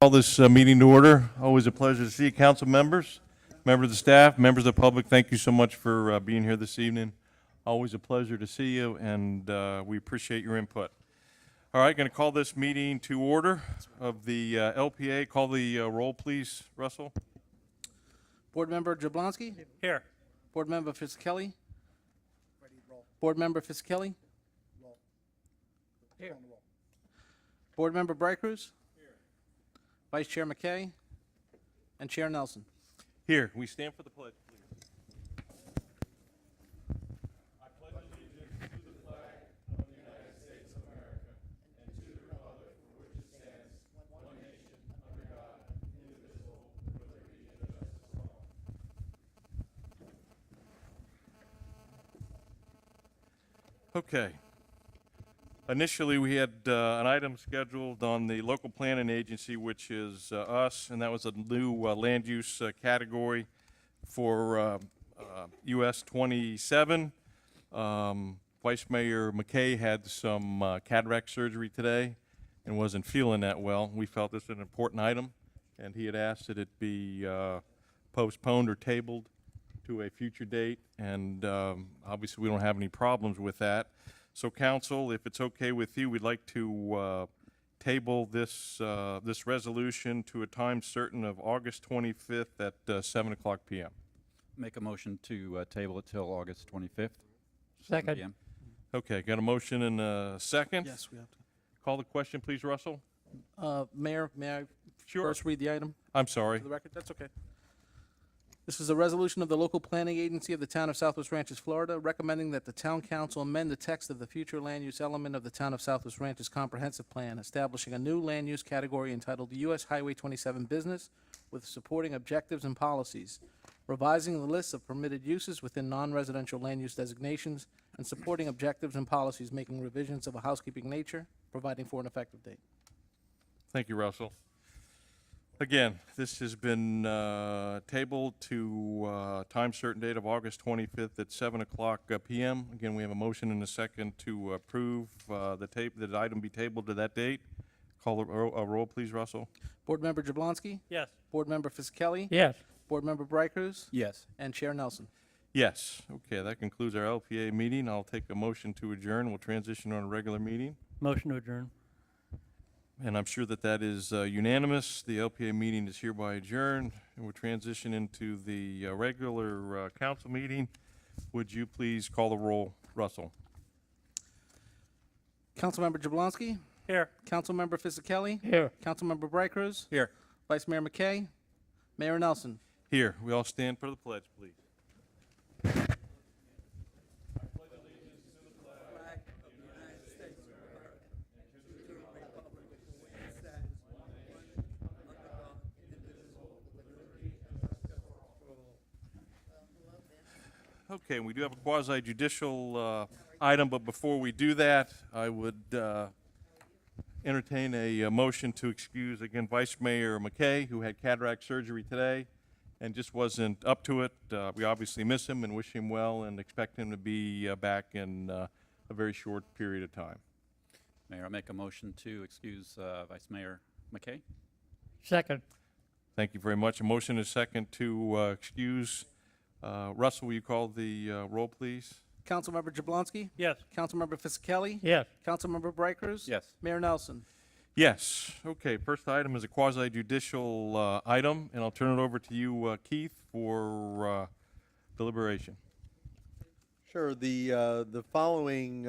Call this meeting to order. Always a pleasure to see you, council members, members of the staff, members of the public. Thank you so much for being here this evening. Always a pleasure to see you, and we appreciate your input. All right, going to call this meeting to order of the LPA. Call the roll, please, Russell. Board Member Jablonski? Here. Board Member Fisickelli? Board Member Fisickelli? Here. Board Member Brightcrus? Vice Chair McKay? And Chair Nelson? Here, we stand for the pledge, please. Okay. Initially, we had an item scheduled on the local planning agency, which is us, and that was a new land use category for US 27. Vice Mayor McKay had some cataract surgery today and wasn't feeling that well. We felt this was an important item, and he had asked that it be postponed or tabled to a future date, and obviously we don't have any problems with that. So council, if it's okay with you, we'd like to table this this resolution to a time certain of August 25th at 7 o'clock p.m. Make a motion to table it till August 25th. Second. 7 p.m. Okay, got a motion and a second? Yes, we have to. Call the question, please, Russell? Mayor, may I Sure. first read the item I'm sorry. for the record? That's okay. This is a resolution of the local planning agency of the town of Southwest Ranches, Florida, recommending that the town council amend the text of the future land use element of the town of Southwest Ranches comprehensive plan, establishing a new land use category entitled U.S. Highway 27 Business with supporting objectives and policies, revising the list of permitted uses within non-residential land use designations, and supporting objectives and policies, making revisions of a housekeeping nature, providing for an effective date. Thank you, Russell. Again, this has been tabled to time certain date of August 25th at 7 o'clock p.m. Again, we have a motion and a second to approve the item be tabled to that date. Call a roll, please, Russell. Board Member Jablonski? Yes. Board Member Fisickelli? Yes. Board Member Brightcrus? Yes. And Chair Nelson. Yes. Okay, that concludes our LPA meeting. I'll take a motion to adjourn. We'll transition on a regular meeting. Motion to adjourn. And I'm sure that that is unanimous. The LPA meeting is hereby adjourned, and we'll transition into the regular council meeting. Would you please call the roll, Russell? Councilmember Jablonski? Here. Councilmember Fisickelli? Here. Councilmember Brightcrus? Here. Vice Mayor McKay? Mayor Nelson. Here, we all stand for the pledge, please. Okay, we do have a quasi-judicial item, but before we do that, I would entertain a motion to excuse, again, Vice Mayor McKay, who had cataract surgery today and just wasn't up to it. We obviously miss him and wish him well and expect him to be back in a very short period of time. Mayor, I make a motion to excuse Vice Mayor McKay. Second. Thank you very much. A motion is second to excuse. Russell, will you call the roll, please? Councilmember Jablonski? Yes. Councilmember Fisickelli? Yes. Councilmember Brightcrus? Yes. Mayor Nelson. Yes. Okay, first item is a quasi-judicial item, and I'll turn it over to you, Keith, for deliberation. Sure. The following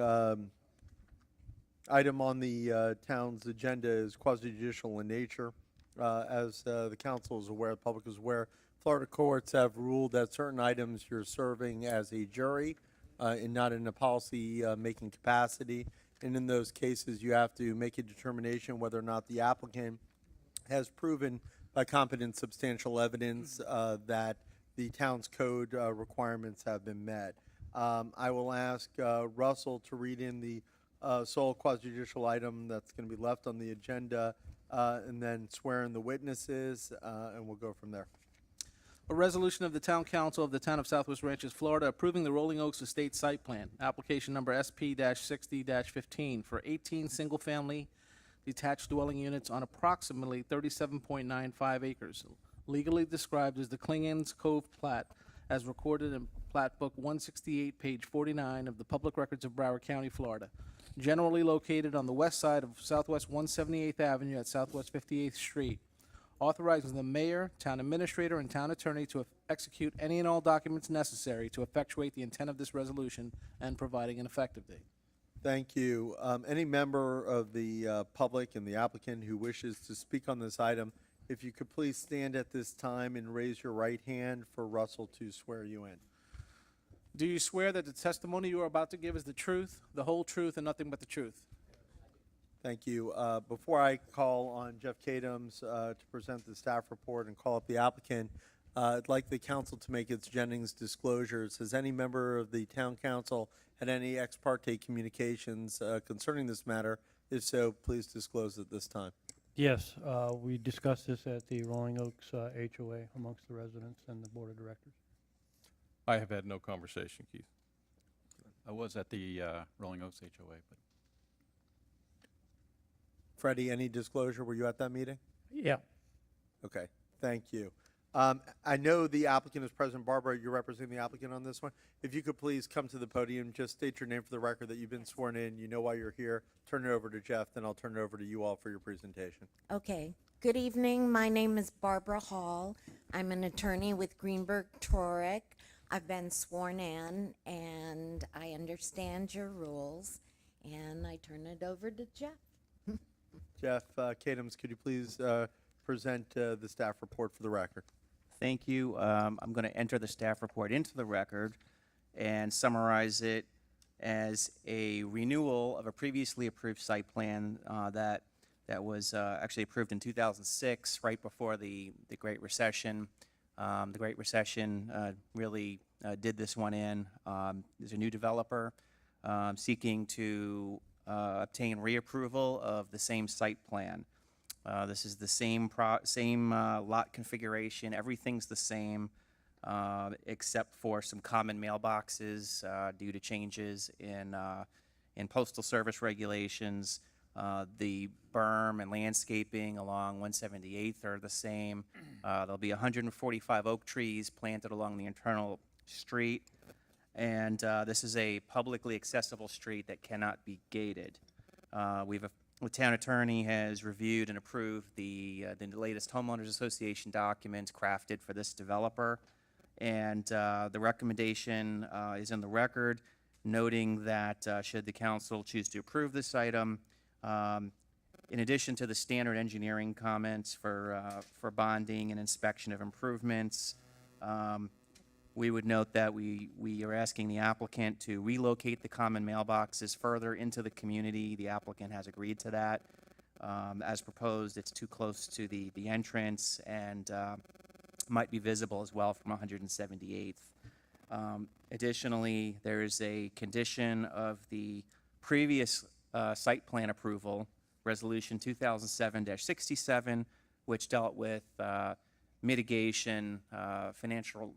item on the town's agenda is quasi-judicial in nature. As the council is aware, the public is aware, Florida courts have ruled that certain items you're serving as a jury and not in a policy-making capacity. And in those cases, you have to make a determination whether or not the applicant has proven by competent substantial evidence that the town's code requirements have been met. I will ask Russell to read in the sole quasi-judicial item that's going to be left on the agenda and then swear in the witnesses, and we'll go from there. A resolution of the Town Council of the Town of Southwest Ranches, Florida, approving the Rolling Oaks Estate Site Plan, application number SP-60-15 for 18 single-family detached dwelling units on approximately 37.95 acres, legally described as the Klingons Cove Plat, as recorded in Plat Book 168, page 49 of the Public Records of Broward County, Florida. Generally located on the west side of Southwest 178th Avenue at Southwest 58th Street. Authorizing the mayor, town administrator, and town attorney to execute any and all documents necessary to effectuate the intent of this resolution and providing an effective date. Thank you. Any member of the public and the applicant who wishes to speak on this item, if you could please stand at this time and raise your right hand for Russell to swear you in. Do you swear that the testimony you are about to give is the truth, the whole truth, and nothing but the truth? Thank you. Before I call on Jeff Kadams to present the staff report and call up the applicant, I'd like the council to make its Jennings disclosures. Has any member of the town council had any ex parte communications concerning this matter? If so, please disclose at this time. Yes, we discussed this at the Rolling Oaks HOA amongst the residents and the board of directors. I have had no conversation, Keith. I was at the Rolling Oaks HOA, but Freddie, any disclosure? Were you at that meeting? Yeah, Okay, thank you. I know the applicant is present. Barbara, you're representing the applicant on this one. If you could please come to the podium, just state your name for the record, that you've been sworn in, you know why you're here. Turn it over to Jeff, then I'll turn it over to you all for your presentation. Okay. Good evening. My name is Barbara Hall. I'm an attorney with Greenberg Trorick. I've been sworn in, and I understand your rules, and I turn it over to Jeff. Jeff Kadams, could you please present the staff report for the record? Thank you. I'm going to enter the staff report into the record and summarize it as a renewal of a previously approved site plan that was actually approved in 2006, right before the Great Recession. The Great Recession really did this one in. There's a new developer seeking to obtain reapproval of the same site plan. This is the same lot configuration. Everything's the same except for some common mailboxes due to changes in postal service regulations. The berm and landscaping along 178th are the same. There'll be 145 oak trees planted along the internal street. And this is a publicly accessible street that cannot be gated. The town attorney has reviewed and approved the latest homeowners association documents crafted for this developer, and the recommendation is in the record, noting that should the council choose to approve this item, in addition to the standard engineering comments for bonding and inspection of improvements, we would note that we are asking the applicant to relocate the common mailboxes further into the community. The applicant has agreed to that. As proposed, it's too close to the entrance and might be visible as well from 178th. Additionally, there is a condition of the previous site plan approval, Resolution 2007-67, which dealt with mitigation, financial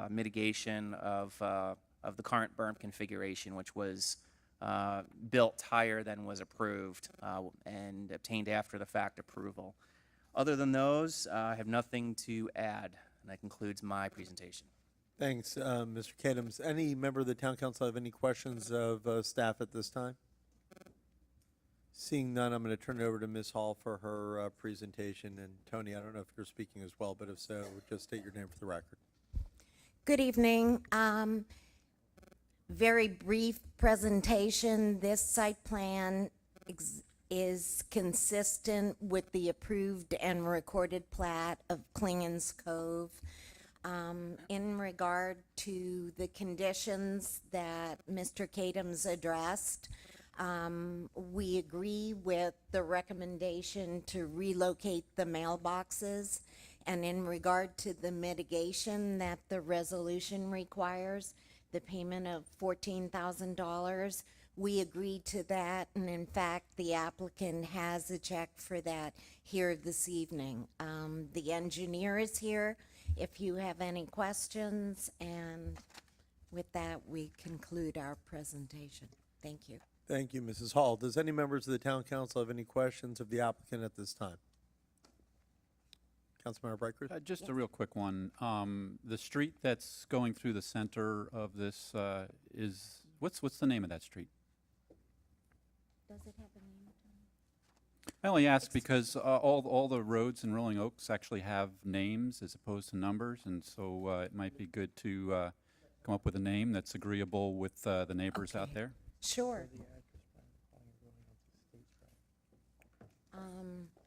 mitigation of the current berm configuration, which was built higher than was approved and obtained after the fact approval. Other than those, I have nothing to add, and that concludes my presentation. Thanks, Mr. Kadams. Any member of the town council have any questions of staff at this time? Seeing none, I'm going to turn it over to Ms. Hall for her presentation. And Tony, I don't know if you're speaking as well, but if so, just state your name for the record. Good evening. Very brief presentation. This site plan is consistent with the approved and recorded plat of Klingons Cove. In regard to the conditions that Mr. Kadams addressed, we agree with the recommendation to relocate the mailboxes. And in regard to the mitigation that the resolution requires, the payment of $14,000, we agreed to that. And in fact, the applicant has a check for that here this evening. The engineer is here if you have any questions. And with that, we conclude our presentation. Thank you. Thank you, Mrs. Hall. Does any members of the town council have any questions of the applicant at this time? Councilmember Brightcrus? Just a real quick one. The street that's going through the center of this what's the name of that street? Does it have a name? I only ask because all the roads in Rolling Oaks actually have names as opposed to numbers, and so it might be good to come up with a name that's agreeable with the neighbors out Okay. there. Sure.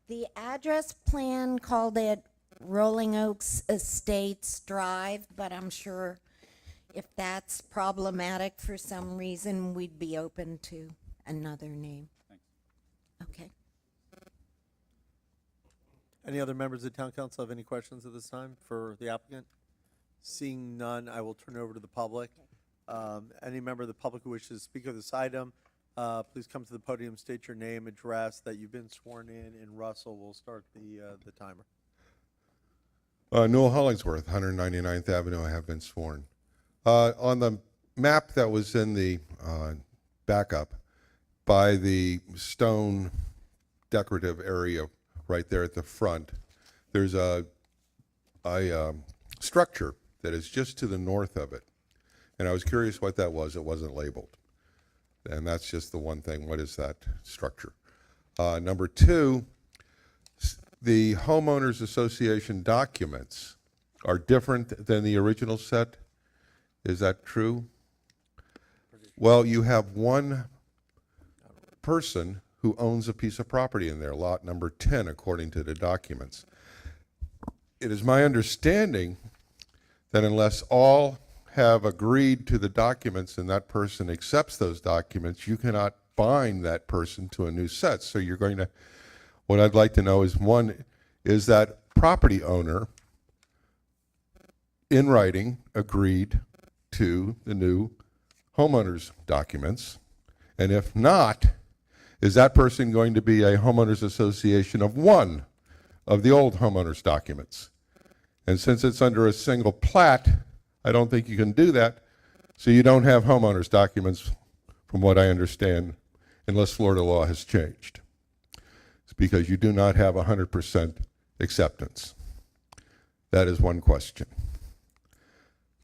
The address plan called it Rolling Oaks Estates Drive, but I'm sure if that's problematic for some reason, we'd be open to another name. Thanks. Okay. Any other members of the town council have any questions at this time for the applicant? Seeing none, I will turn it over to the public. Any member of the public who wishes to speak on this item, please come to the podium, state your name, address, that you've been sworn in, and Russell will start the timer. Newell Hollingsworth, 199th Avenue, I have been sworn. On the map that was in the backup, by the stone decorative area right there at the front, there's a structure that is just to the north of it. And I was curious what that was. It wasn't labeled. And that's just the one thing. What is that structure? Number two, the homeowners association documents are different than the original set. Is that true? Well, you have one person who owns a piece of property in there, lot number 10, according to the documents. It is my understanding that unless all have agreed to the documents and that person accepts those documents, you cannot bind that person to a new set. So you're going to, what I'd like to know is, one, is that property owner in writing agreed to the new homeowners documents? And if not, is that person going to be a homeowners association of one of the old homeowners documents? And since it's under a single plat, I don't think you can do that. So you don't have homeowners documents, from what I understand, unless Florida law has changed. It's because you do not have 100% acceptance. That is one question.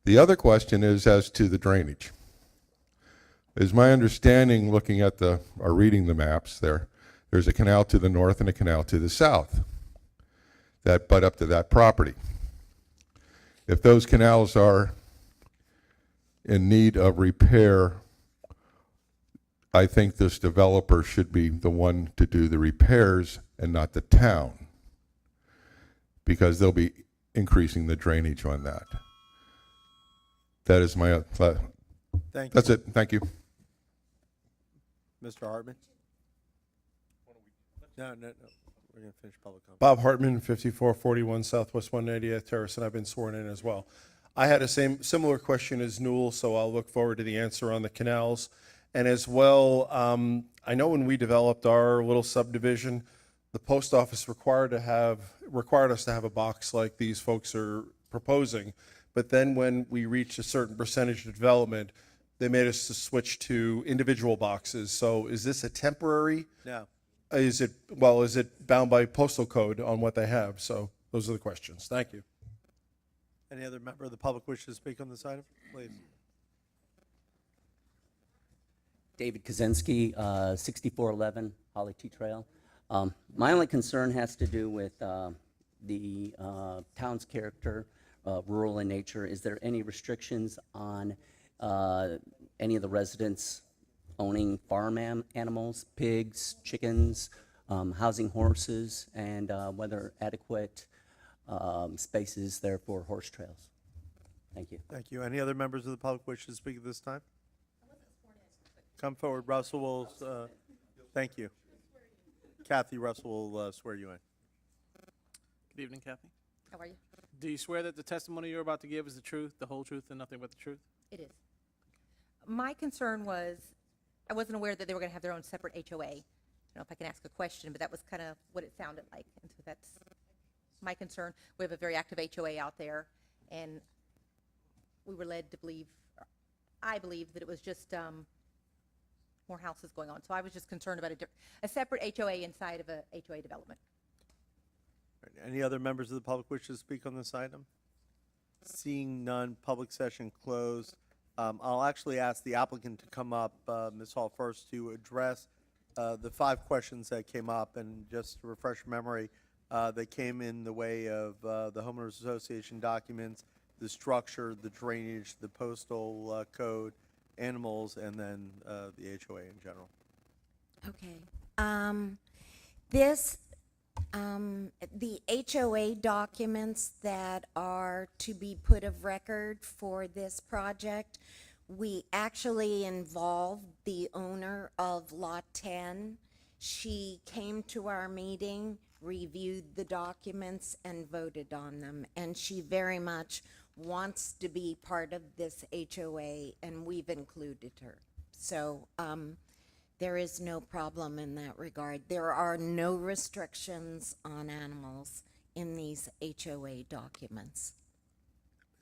The other question is as to the drainage. Is my understanding, looking at or reading the maps there's a canal to the north and a canal to the south that butt up to that property. If those canals are in need of repair, I think this developer should be the one to do the repairs and not the town, because they'll be increasing the drainage on that. That is my, Thank you. that's it. Thank you. Mr. Hartman? No. We're going to finish public comment. Bob Hartman, 5441 Southwest 190th Terrace, and I've been sworn in as well. I had a similar question as Newell, so I'll look forward to the answer on the canals. And as well, I know when we developed our little subdivision, the post office required us to have a box like these folks are proposing. But then when we reached a certain percentage of development, they made us to switch to individual boxes. So is this a temporary? No. Is it bound by postal code on what they have? So those are the questions. Thank you. Any other member of the public wishes to speak on this item? Please. David Kaczynski, 6411 Holly T Trail. My only concern has to do with the town's character, rural in nature. Is there any restrictions on any of the residents owning farm animals, pigs, chickens, housing horses, and whether adequate spaces there for horse trails? Thank you. Thank you. Any other members of the public wish to speak at this time? Come forward. Russell will, thank you. Kathy, Russell will swear you in. Good evening, Kathy. How are you? Do you swear that the testimony you're about to give is the truth, the whole truth, and nothing but the truth? It is. My concern was, I wasn't aware that they were going to have their own separate HOA. I don't know if I can ask a question, but that was kind of what it sounded like. And so that's my concern. We have a very active HOA out there, and we were led to believe, I believe that it was just more houses going on. So I was just concerned about a separate HOA inside of a HOA development. Any other members of the public wish to speak on this item? Seeing none, public session closed. I'll actually ask the applicant to come up, Ms. Hall, first to address the 5 questions that came up. And just to refresh your memory, they came in the way of the homeowners association documents, the structure, the drainage, the postal code, animals, and then the HOA in general. Okay. The HOA documents that are to be put of record for this project, we actually involved the owner of Lot 10. She came to our meeting, reviewed the documents, and voted on them. And she very much wants to be part of this HOA, and we've included her. So, there is no problem in that regard. There are no restrictions on animals in these HOA documents.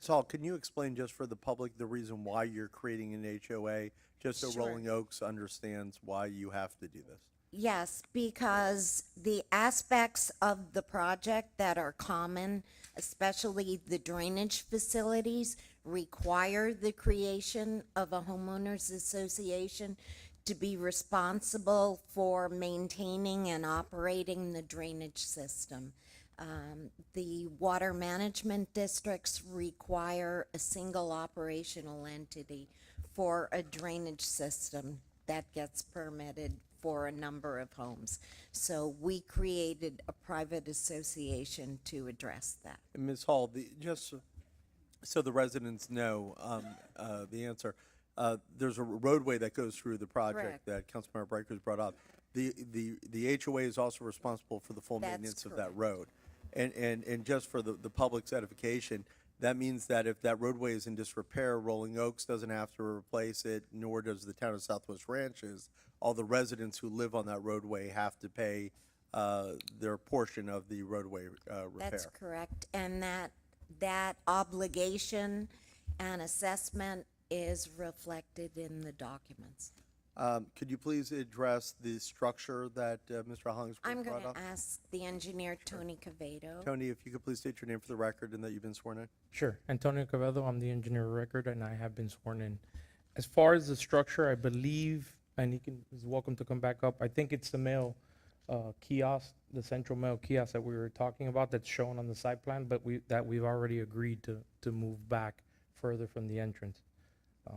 Ms. Hall, can you explain just for the public the reason why you're creating an HOA, just so Sure. Rolling Oaks understands why you have to do this? Yes, because the aspects of the project that are common, especially the drainage facilities, require the creation of a homeowners association to be responsible for maintaining and operating the drainage system. The water management districts require a single operational entity for a drainage system that gets permitted for a number of homes. So we created a private association to address that. And Ms. Hall, just so the residents know the answer, there's a roadway that goes through the project Correct. that Councilmember Brighters brought up. The HOA is also responsible for the full That's maintenance of that correct. road. And just for the public's edification, that means that if that roadway is in disrepair, Rolling Oaks doesn't have to replace it, nor does the town of Southwest Ranches. All the residents who live on that roadway have to pay their portion of the roadway repair. That's correct. And that obligation and assessment is reflected in the documents. Could you please address the structure that Mr. Hollingsworth I'm going brought to up? ask the engineer, Tony Cavedo. Tony, if you could please state your name for the record and that you've been sworn in. Sure. Antonio Cavedo, I'm the engineer of record, and I have been sworn in. As far as the structure, I believe, and he's welcome to come back up, I think it's the mail kiosk, the central mail kiosk that we were talking about that's shown on the site plan, but we've already agreed to move back further from the entrance.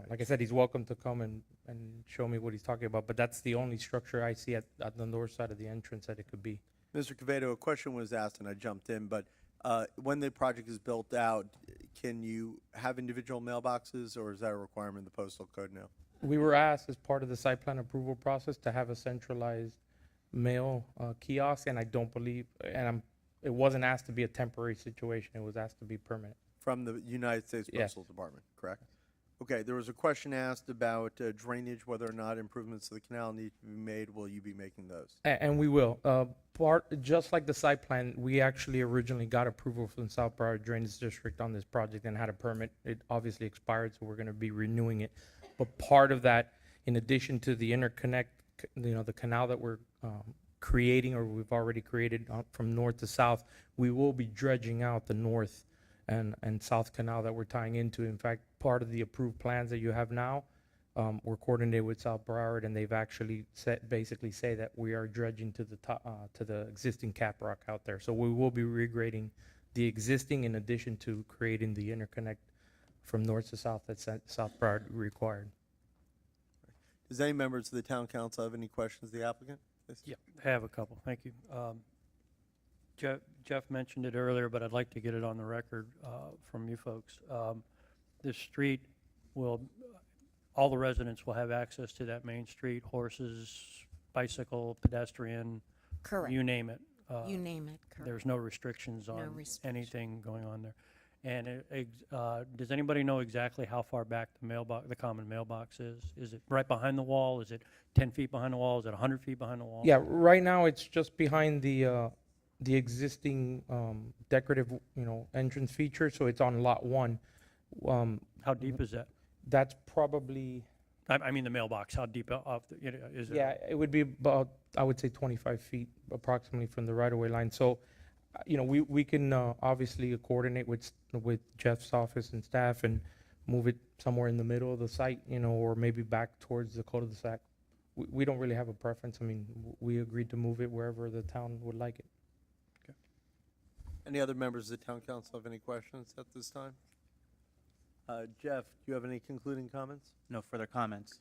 Like I said, he's welcome to come and show me what he's talking about, but that's the only structure I see at the north side of the entrance that it could be. Mr. Cavedo, a question was asked and I jumped in, but when the project is built out, can you have individual mailboxes or is that a requirement in the postal code now? We were asked as part of the site plan approval process to have a centralized mail kiosk, and I don't believe, it wasn't asked to be a temporary situation, it was asked to be permanent. From the United States Yes. Postal Department, correct? Okay, there was a question asked about drainage, whether or not improvements to the canal need to be made. Will you be making those? And we will. Just like the site plan, we actually originally got approval from South Broward Drainage District on this project and had a permit. It obviously expired, so we're gonna be renewing it. But part of that, in addition to the interconnect, the canal that we're creating, or we've already created from north to south, we will be dredging out the north and south canal that we're tying into. In fact, part of the approved plans that you have now, we're coordinated with South Broward, and they've actually basically say that we are dredging to the top, to the existing cap rock out there. So we will be regrading the existing in addition to creating the interconnect from north to south that South Broward required. Does any members of the town council have any questions of the applicant? Yes. Yeah, I have a couple, thank you. Jeff mentioned it earlier, but I'd like to get it on the record from you folks. This street all the residents will have access to that main street, horses, bicycle, pedestrian, Correct. you name it. You name it, correct. There's no restrictions No on restriction. anything going on there. And does anybody know exactly how far back the common mailbox is? Is it right behind the wall? Is it 10 feet behind the wall? Is it 100 feet behind the wall? Yeah, right now it's just behind the existing decorative, entrance feature, so it's on lot 1. How deep is that? That's probably, I mean the mailbox, how deep off, is it? Yeah, it would be about, I would say 25 feet approximately from the right-of-way line. So, we can obviously coordinate with Jeff's office and staff and move it somewhere in the middle of the site, or maybe back towards the cul-de-sac. We don't really have a preference. I mean, we agreed to move it wherever the town would like it. Any other members of the town council have any questions at this time? Jeff, do you have any concluding comments? No further comments.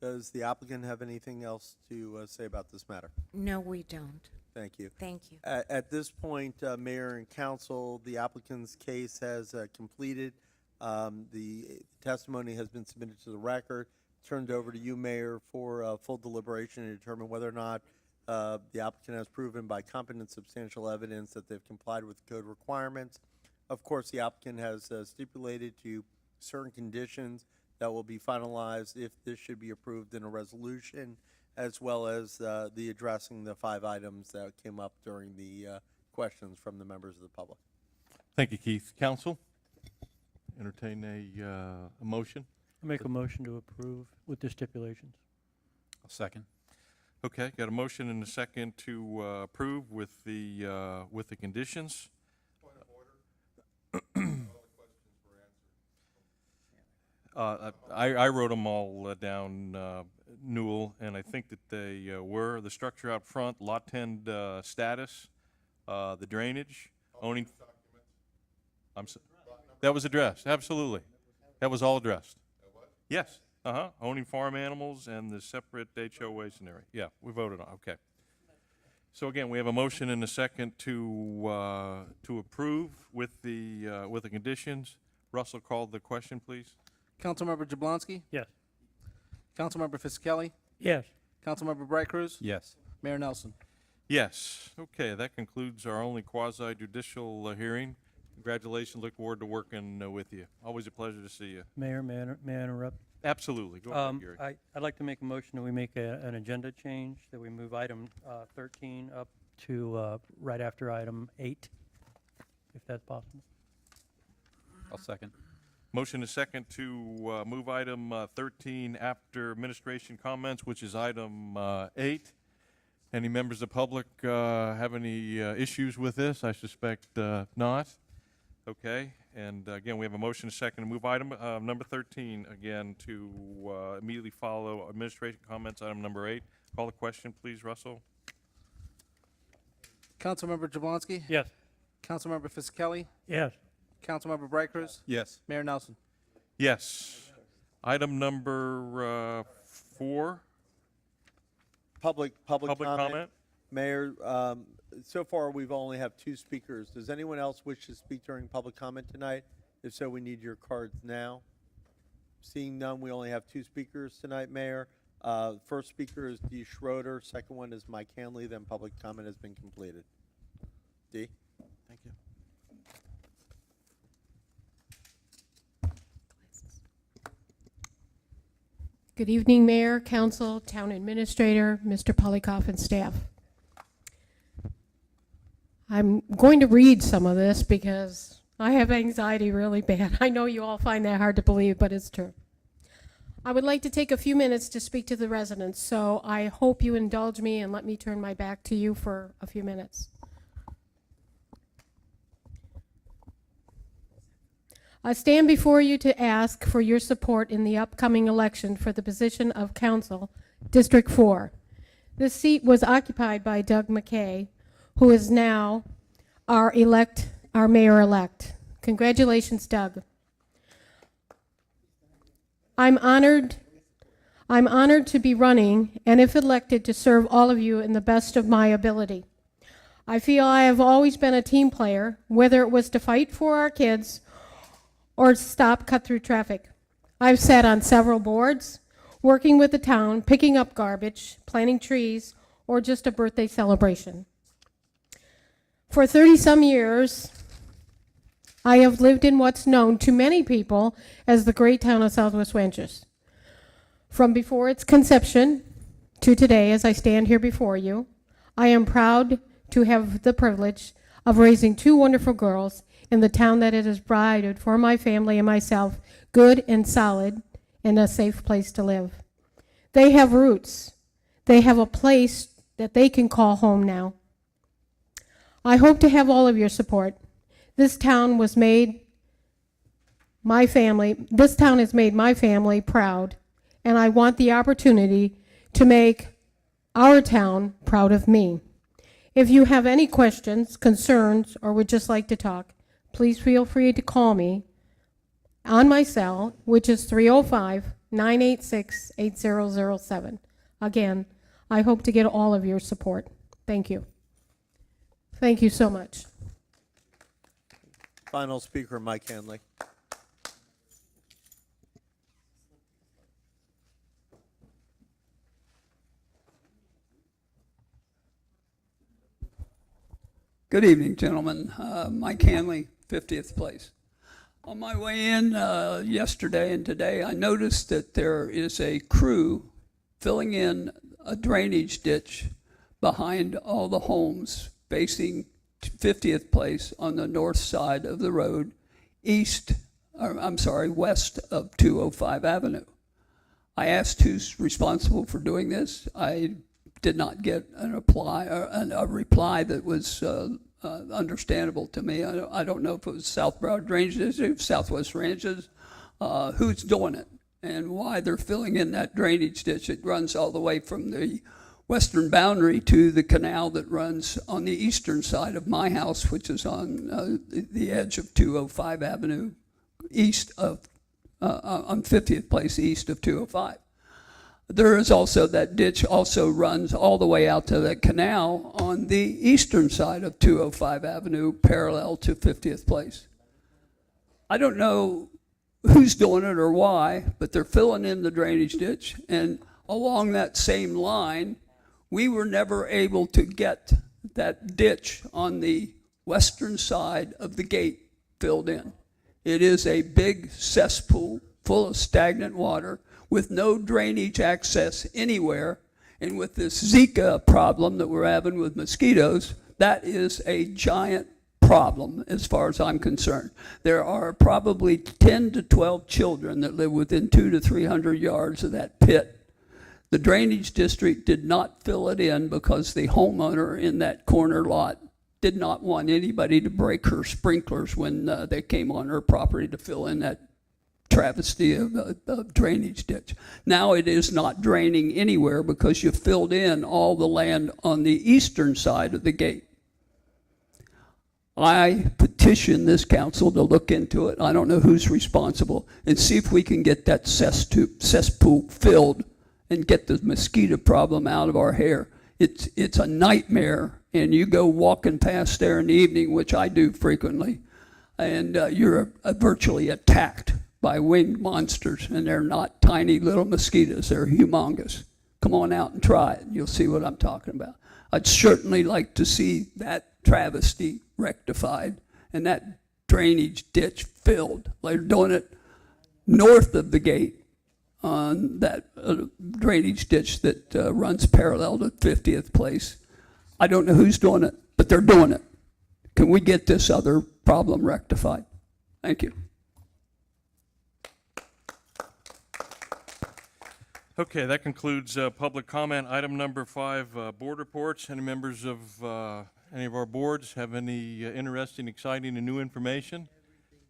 Does the applicant have anything else to say about this matter? No, we don't. Thank you. Thank you. At this point, Mayor and council, the applicant's case has completed. The testimony has been submitted to the record, turned over to you, Mayor, for full deliberation to determine whether or not the applicant has proven by competent substantial evidence that they've complied with code requirements. Of course, the applicant has stipulated to certain conditions that will be finalized if this should be approved in a resolution, as well as the addressing the 5 items that came up during the questions from the members of the public. Thank you, Keith. Council, entertain a motion. I make a motion to approve with the stipulations. I'll second. Okay, got a motion and a second to approve with the conditions. I wrote them all down, Newell, and I think that they were the structure out front, lot 10 status, the drainage, owning. That was addressed, absolutely. That was all addressed. Yes, owning farm animals and the separate HOA scenario. Yeah, we voted on, okay. So again, we have a motion and a second to approve with the conditions. Russell, call the question, please. Councilmember Jablonski, Yes. Councilmember Fisickelli, Yes. Councilmember Bright Cruz, Yes. Mayor Nelson. Yes. Okay, that concludes our only quasi-judicial hearing. Congratulations, look forward to working with you. Always a pleasure to see you. Mayor, may I interrupt? Absolutely. Go ahead, Gary. I'd like to make a motion that we make an agenda change, that we move item 13 up to right after item 8, if that's possible. I'll second. Motion is second to move item 13 after administration comments, which is item 8. Any members of the public have any issues with this? I suspect not. Okay, and again, we have a motion, a second to move item number 13 again to immediately follow administration comments, item number 8. Call the question, please, Russell. Councilmember Jablonski, Yes. Councilmember Fisickelli, Yes. Councilmember Bright Cruz, Yes. Mayor Nelson. Yes. Item number 4. Public Public comment. Mayor, so far we've only have 2 speakers. Does anyone else wish to speak during public comment tonight? If so, we need your cards now. Seeing none, we only have 2 speakers tonight, Mayor. First speaker is Dee Schroeder. Second one is Mike Hanley. Then public comment has been completed. Dee? Thank you. Good evening, Mayor, Council, Town Administrator, Mr. Polikoff, and staff. I'm going to read some of this because I have anxiety really bad. I know you all find that hard to believe, but it's true. I would like to take a few minutes to speak to the residents, so I hope you indulge me and let me turn my back to you for a few minutes. I stand before you to ask for your support in the upcoming election for the position of Council, District 4. This seat was occupied by Doug McKay, who is now our mayor-elect. Congratulations, Doug. I'm honored to be running, and if elected, to serve all of you in the best of my ability. I feel I have always been a team player, whether it was to fight for our kids or stop cut-through traffic. I've sat on several boards, working with the town, picking up garbage, planting trees, or just a birthday celebration. For 30-some years, I have lived in what's known to many people as the great town of Southwest Ranches. From before its conception to today, as I stand here before you, I am proud to have the privilege of raising 2 wonderful girls in the town that it has provided for my family and myself, good and solid and a safe place to live. They have roots. They have a place that they can call home now. I hope to have all of your support. This town has made my family proud, and I want the opportunity to make our town proud of me. If you have any questions, concerns, or would just like to talk, please feel free to call me on my cell, which is 305-986-8007. Again, I hope to get all of your support. Thank you. Thank you so much. Final speaker, Mike Hanley. Good evening, gentlemen. Mike Hanley, 50th Place. On my way in yesterday and today, I noticed that there is a crew filling in a drainage ditch behind all the homes facing 50th Place on the north side of the road, west of 205 Avenue. I asked who's responsible for doing this. I did not get a reply that was understandable to me. I don't know if it was South Broward Drainage District, Southwest Ranches, who's doing it and why they're filling in that drainage ditch. It runs all the way from the western boundary to the canal that runs on the eastern side of my house, which is on the edge of 205 Avenue, on 50th Place, east of 205. There is also, that ditch also runs all the way out to the canal on the eastern side of 205 Avenue, parallel to 50th Place. I don't know who's doing it or why, but they're filling in the drainage ditch, and along that same line, we were never able to get that ditch on the western side of the gate filled in. It is a big cesspool full of stagnant water with no drainage access anywhere, and with this Zika problem that we're having with mosquitoes, that is a giant problem as far as I'm concerned. There are probably 10 to 12 children that live within 200 to 300 yards of that pit. The drainage district did not fill it in because the homeowner in that corner lot did not want anybody to break her sprinklers when they came on her property to fill in that travesty of drainage ditch. Now it is not draining anywhere because you filled in all the land on the eastern side of the gate. I petition this council to look into it. I don't know who's responsible, and see if we can get that cesspool filled and get the mosquito problem out of our hair. It's a nightmare, and you go walking past there in the evening, which I do frequently, and you're virtually attacked by winged monsters, and they're not tiny little mosquitoes, they're humongous. Come on out and try it, you'll see what I'm talking about. I'd certainly like to see that travesty rectified and that drainage ditch filled. They're doing it north of the gate on that drainage ditch that runs parallel to 50th Place. I don't know who's doing it, but they're doing it. Can we get this other problem rectified? Thank you. Okay, that concludes public comment. Item number 5, board reports. Any members of any of our boards have any interesting, exciting, and new information?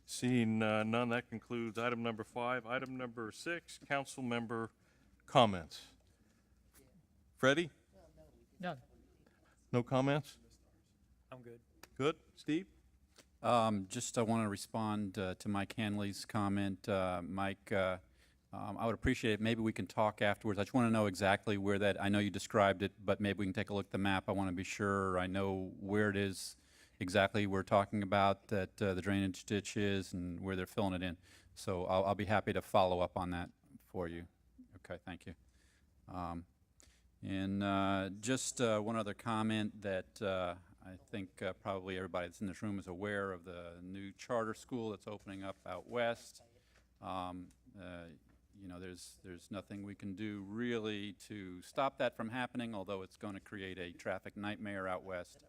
Seeing none, that concludes item number 5. Item number 6, council member comments. Freddie? None. No comments? I'm good. Good. Steve? I want to respond to Mike Hanley's comment. Mike, I would appreciate it. Maybe we can talk afterwards. I just want to know exactly where that, I know you described it, but maybe we can take a look at the map. I want to be sure I know where it is exactly we're talking about, that the drainage ditch is and where they're filling it in. So I'll be happy to follow up on that for you. Okay, thank you. Just one other comment that I think probably everybody that's in this room is aware of the new charter school that's opening up out west. You know, there's nothing we can do really to stop that from happening, although it's going to create a traffic nightmare out west.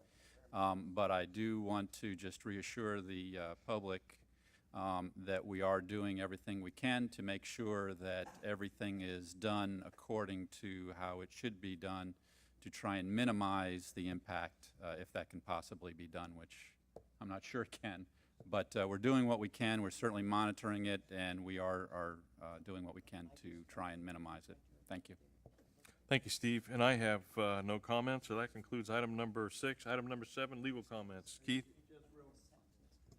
But I do want to just reassure the public that we are doing everything we can to make sure that everything is done according to how it should be done, to try and minimize the impact, if that can possibly be done, which I'm not sure it can. But we're doing what we can. We're certainly monitoring it, and we are doing what we can to try and minimize it. Thank you. Thank you, Steve. And I have no comments, so that concludes item number 6. Item number 7, legal comments. Keith?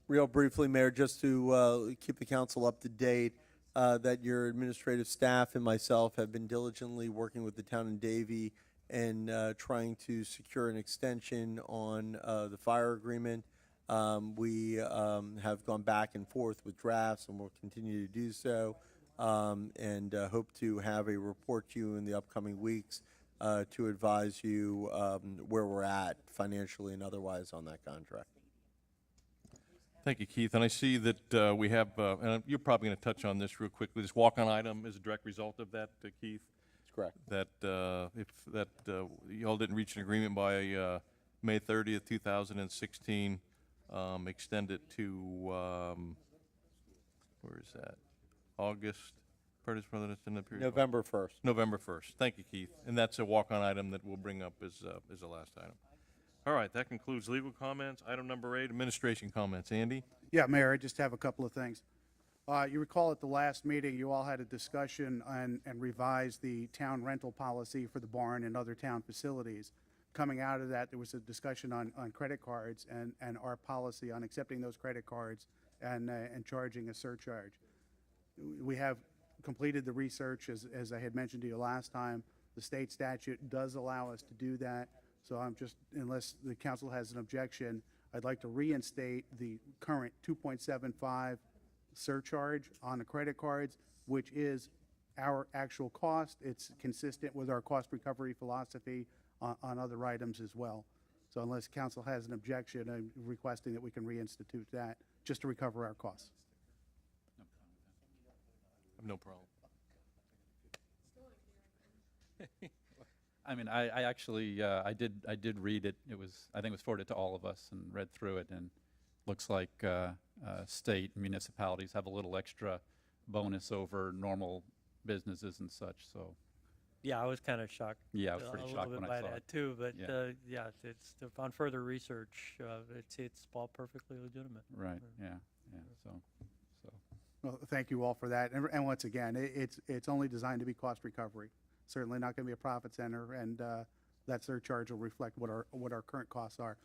Real briefly, Mayor, just to keep the council up to date, that your administrative staff and myself have been diligently working with the town of Davie and trying to secure an extension on the fire agreement. We have gone back and forth with drafts and will continue to do so, and hope to have a report to you in the upcoming weeks to advise you where we're at financially and otherwise on that contract. Thank you, Keith. And I see that we have, and you're probably going to touch on this real quickly, this walk-on item is a direct result of that, Keith? That's correct. That if that you all didn't reach an agreement by May 30th, 2016, extend it to, where is that? August, Curtis Brothers in the period? November 1st. November 1st. Thank you, Keith. And that's a walk-on item that we'll bring up as the last item. All right, that concludes legal comments. Item number 8, administration comments. Andy? Yeah, Mayor, I just have a couple of things. You recall at the last meeting, you all had a discussion and revised the town rental policy for the barn and other town facilities. Coming out of that, there was a discussion on credit cards and our policy on accepting those credit cards and charging a surcharge. We have completed the research, as I had mentioned to you last time. The state statute does allow us to do that. So I'm just, unless the council has an objection, I'd like to reinstate the current 2.75 surcharge on the credit cards, which is our actual cost. It's consistent with our cost recovery philosophy on other items as well. So unless council has an objection, I'm requesting that we can reinstitute that just to recover our costs. No problem. I mean, I actually, I did read it. It was, I think it was forwarded to all of us and read through it, and looks like state municipalities have a little extra bonus over normal businesses and such, so. Yeah, I was kind of shocked. Yeah, I was pretty shocked when I A little bit by saw that it. too, but Yeah. yeah, it's on further research. It's all perfectly legitimate. Right, yeah, so. Well, thank you all for that. And once again, it's only designed to be cost recovery. Certainly not going to be a profit center, and that surcharge will reflect what our current costs are.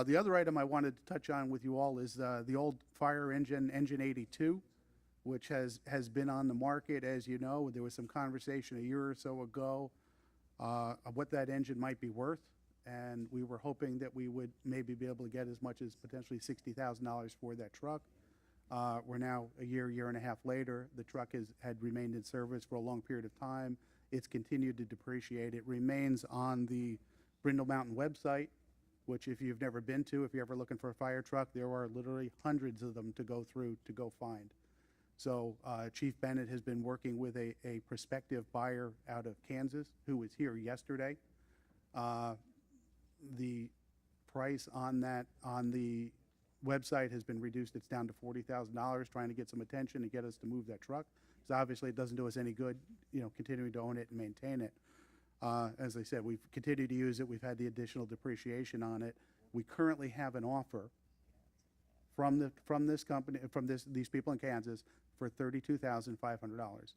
The other item I wanted to touch on with you all is the old fire engine, Engine 82, which has been on the market, as you know. There was some conversation a year or so ago of what that engine might be worth, and we were hoping that we would maybe be able to get as much as potentially $60,000 for that truck. We're now a year and a half later. The truck had remained in service for a long period of time. It's continued to depreciate. It remains on the Brindle Mountain website, which if you've never been to, if you're ever looking for a fire truck, there are literally hundreds of them to go through, to go find. So Chief Bennett has been working with a prospective buyer out of Kansas who was here yesterday. The price on the website has been reduced. It's down to $40,000, trying to get some attention and get us to move that truck. Because obviously it doesn't do us any good, continuing to own it and maintain it. As I said, we've continued to use it. We've had the additional depreciation on it. We currently have an offer from this company, these people in Kansas, for $32,500.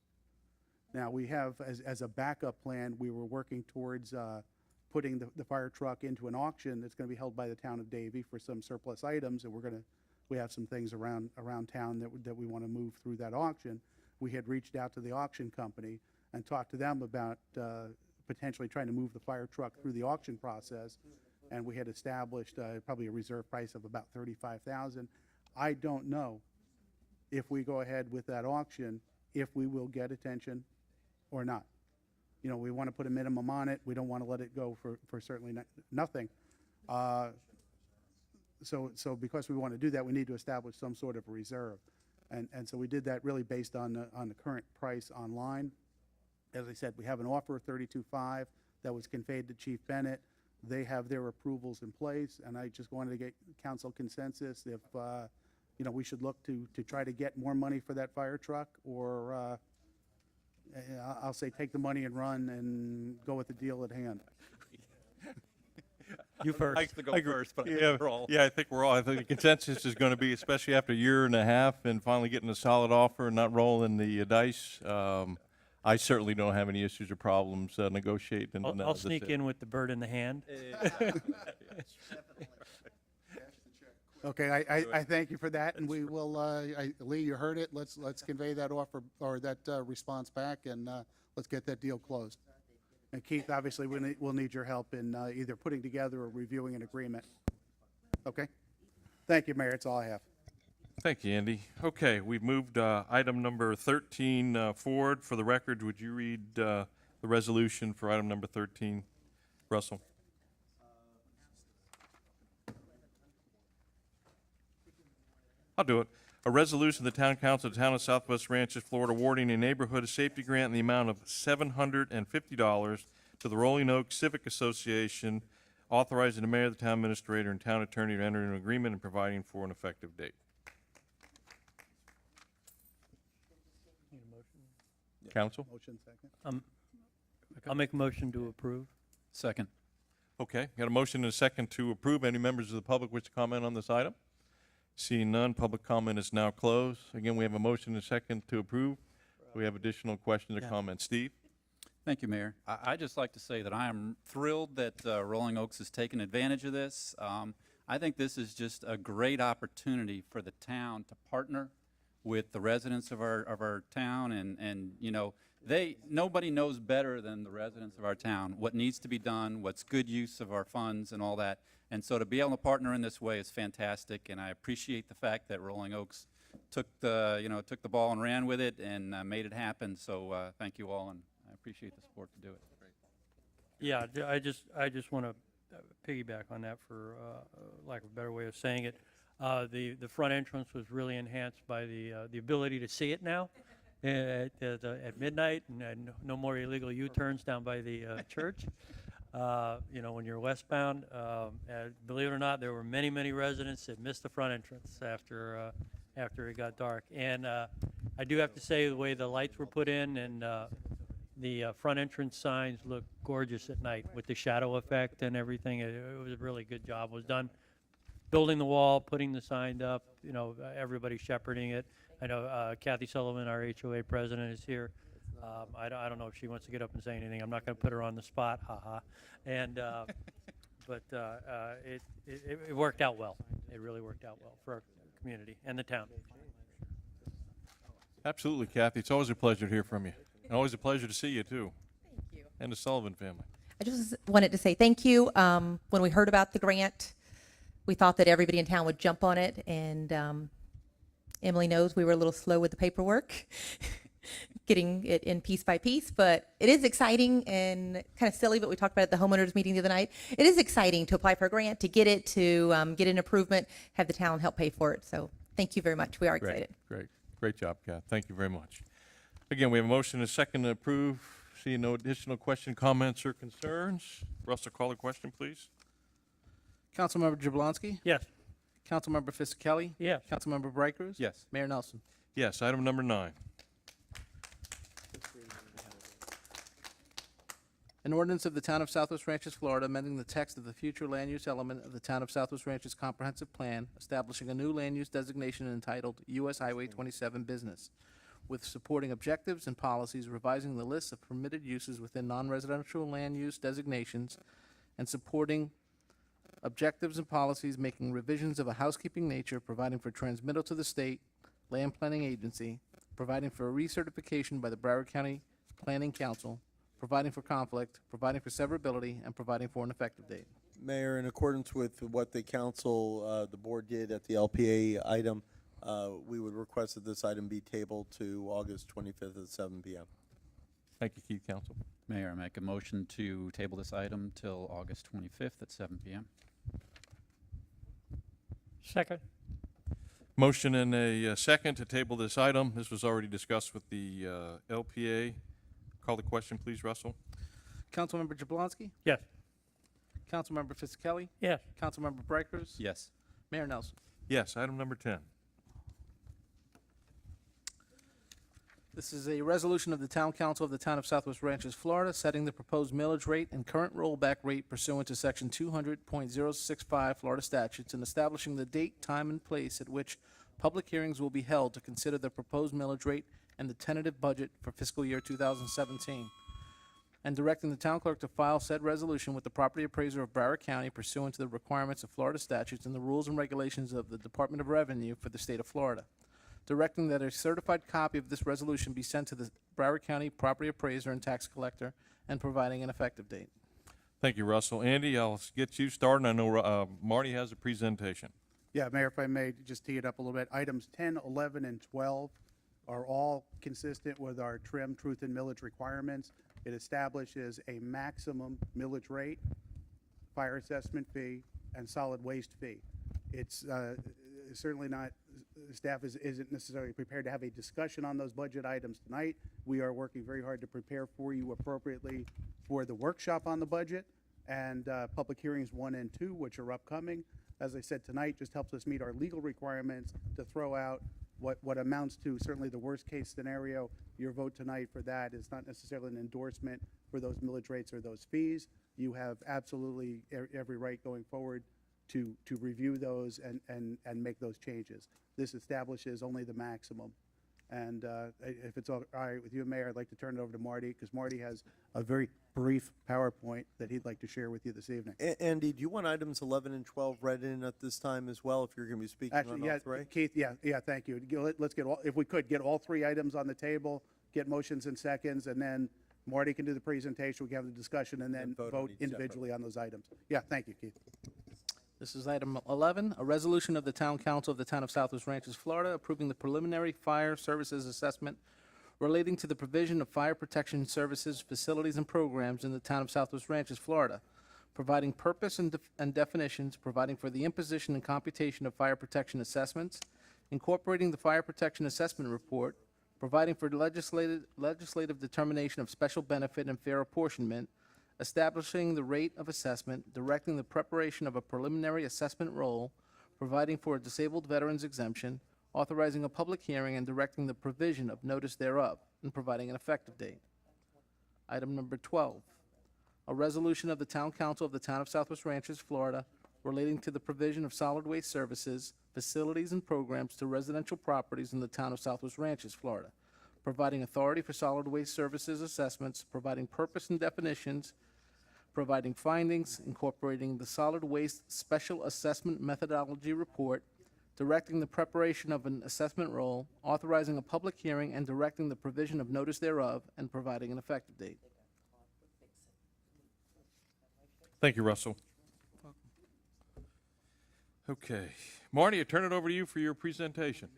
Now we have, as a backup plan, we were working towards putting the fire truck into an auction that's going to be held by the town of Davie for some surplus items, and we have some things around town that we want to move through that auction. We had reached out to the auction company and talked to them about potentially trying to move the fire truck through the auction process, and we had established probably a reserve price of about $35,000. I don't know if we go ahead with that auction, if we will get attention or not. We want to put a minimum on it. We don't want to let it go for certainly nothing. So because we want to do that, we need to establish some sort of reserve. And so we did that really based on the current price online. As I said, we have an offer of $32,500 that was conveyed to Chief Bennett. They have their approvals in place, and I just wanted to get council consensus you know, we should look to try to get more money for that fire truck, or, I'll say take the money and run and go with the deal at hand. You first. Likes to go first, but I think Yeah, we're all. yeah, I think we're all, I think the consensus is going to be, especially after a year and a half and finally getting a solid offer and not rolling the dice. I certainly don't have any issues or problems negotiating. I'll sneak in with the bird in the hand. Okay, I thank you for that, and we will, Lee, you heard it, let's convey that offer, or that response back, and let's get that deal closed. And Keith, obviously, we'll need your help in either putting together or reviewing an agreement. Okay? Thank you, Mayor, that's all I have. Thank you, Andy. Okay, we've moved item number 13 forward. For the record, would you read the resolution for item number 13, Russell? I'll do it. A resolution of the Town Council of the Town of Southwest Ranches, Florida, awarding a neighborhood safety grant in the amount of $750 to the Rolling Oak Civic Association, authorizing the mayor, the town administrator, and town attorney to enter into an agreement and providing for an effective date. Council? Motion second. I'll make a motion to approve. Second. Okay, got a motion and a second to approve. Any members of the public wish to comment on this item? Seeing none, public comment is now closed. Again, we have a motion and a second to approve. We have additional questions or comments. Steve? Thank you, Mayor. I'd just like to say that I am thrilled that Rolling Oaks has taken advantage of this. I think this is just a great opportunity for the town to partner with the residents of our town, and you know, nobody knows better than the residents of our town what needs to be done, what's good use of our funds and all that. And so to be able to partner in this way is fantastic, and I appreciate the fact that Rolling Oaks took the ball and ran with it and made it happen. So thank you all, and I appreciate the support to do it. Yeah, I just want to piggyback on that for lack of a better way of saying it. The front entrance was really enhanced by the ability to see it now at midnight, and no more illegal U-turns down by the church. You know, when you're westbound, believe it or not, there were many residents that missed the front entrance after it got dark. And I do have to say, the way the lights were put in and the front entrance signs look gorgeous at night with the shadow effect and everything. It was a really good job was done. Building the wall, putting the sign up, you know, everybody shepherding it. I know Kathy Sullivan, our HOA president, is here. I don't know if she wants to get up and say anything. I'm not going to put her on the spot, haha. And but it worked out well. It really worked out well for our community and the town. Absolutely, Kathy. It's always a pleasure to hear from you. And always a pleasure to see you, too. Thank you. And the Sullivan family. I just wanted to say thank you. When we heard about the grant, we thought that everybody in town would jump on it, and Emily knows we were a little slow with the paperwork, getting it in piece by piece, but it is exciting and kind of silly, but we talked about it at the homeowners meeting the other night. It is exciting to apply for a grant, to get it, to get an improvement, have the town help pay for it. So thank you very much. We are excited. Great job, Kath. Thank you very much. Again, we have a motion and a second to approve. Seeing no additional question, comments, or concerns. Russell, call the question, please. Councilmember Jablonski? Yes. Councilmember Fisickelli? Yes. Councilmember Bright Cruz? Yes. Mayor Nelson? Yes, item number 9. An ordinance of the Town of Southwest Ranches, Florida, amending the text of the future land use element of the Town of Southwest Ranches Comprehensive Plan, establishing a new land use designation entitled U.S. Highway 27 Business, with supporting objectives and policies, revising the list of permitted uses within non-residential land use designations, and supporting objectives and policies, making revisions of a housekeeping nature, providing for transmittal to the state land planning agency, providing for a recertification by the Broward County Planning Council, providing for conflict, providing for severability, and providing for an effective date. Mayor, in accordance with what the council, the board did at the LPA item, we would request that this item be tabled to August 25th at 7 p.m. Thank you, Keith. Council. Mayor, I make a motion to table this item till August 25th at 7 p.m. Second. Motion and a second to table this item. This was already discussed with the LPA. Call the question, please, Russell. Councilmember Jablonski? Yes. Councilmember Fisickelli? Yes. Councilmember Bright Cruz? Yes. Mayor Nelson? Yes, item number 10. This is a resolution of the Town Council of the Town of Southwest Ranches, Florida, setting the proposed millage rate and current rollback rate pursuant to Section 200.065 Florida statutes and establishing the date, time, and place at which public hearings will be held to consider the proposed millage rate and the tentative budget for fiscal year 2017, and directing the town clerk to file said resolution with the property appraiser of Broward County pursuant to the requirements of Florida statutes and the rules and regulations of the Department of Revenue for the state of Florida. Directing that a certified copy of this resolution be sent to the Broward County property appraiser and tax collector, and providing an effective date. Thank you, Russell. Andy, I'll get you started. I know Marty has a presentation. Yeah, Mayor, if I may just tee it up a little bit. Items 10, 11, and 12 are all consistent with our trim, truth, and millage requirements. It establishes a maximum millage rate, fire assessment fee, and solid waste fee. It's certainly not, staff isn't necessarily prepared to have a discussion on those budget items tonight. We are working very hard to prepare for you appropriately for the workshop on the budget and public hearings 1 and 2, which are upcoming. As I said, tonight just helps us meet our legal requirements to throw out what amounts to certainly the worst-case scenario. Your vote tonight for that is not necessarily an endorsement for those millage rates or those fees. You have absolutely every right going forward to review those and make those changes. This establishes only the maximum. And if it's all right with you, Mayor, I'd like to turn it over to Marty, because Marty has a very brief PowerPoint that he'd like to share with you this evening. Andy, do you want items 11 and 12 read in at this time as well, if you're going to be speaking Actually, on yeah, all three? Keith, yeah, thank you. Let's get all, if we could, get all 3 items on the table, get motions and seconds, and then Marty can do the presentation, we can have the discussion, and then vote on vote each individually on those items. Yeah, thank you, Keith. This is item 11, a resolution of the Town Council of the Town of Southwest Ranches, Florida, approving the preliminary fire services assessment relating to the provision of fire protection services, facilities, and programs in the Town of Southwest Ranches, Florida, providing purpose and definitions, providing for the imposition and computation of fire protection assessments, incorporating the fire protection assessment report, providing for legislative determination of special benefit and fair apportionment, establishing the rate of assessment, directing the preparation of a preliminary assessment roll, providing for a disabled veterans exemption, authorizing a public hearing, and directing the provision of notice thereof, and providing an effective date. Item number 12, a resolution of the Town Council of the Town of Southwest Ranches, Florida, relating to the provision of solid waste services, facilities, and programs to residential properties in the Town of Southwest Ranches, Florida, providing authority for solid waste services assessments, providing purpose and definitions, providing findings, incorporating the solid waste special assessment methodology report, directing the preparation of an assessment roll, authorizing a public hearing, and directing the provision of notice thereof, and providing an effective date. Thank you, Russell. Okay. Marty, I turn it over to you for your presentation.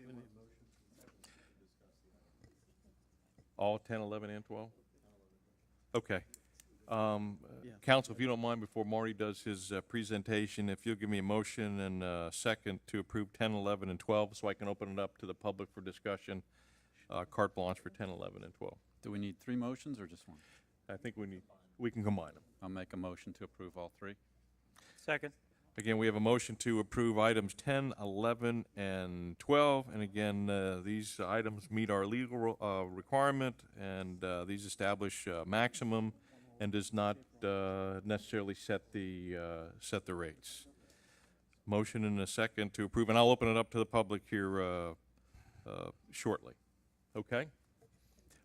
All 10, 11, and 12? Okay. Council, if you don't mind, before Marty does his presentation, if you'll give me a motion and a second to approve 10, 11, and 12, so I can open it up to the public for discussion, carte blanche for 10, 11, and 12. Do we need 3 motions or just 1? I think we can combine them. I'll make a motion to approve all 3. Second. Again, we have a motion to approve items 10, 11, and 12. And again, these items meet our legal requirement, and these establish maximum and does not necessarily set the rates. Motion and a second to approve, and I'll open it up to the public here shortly. Okay?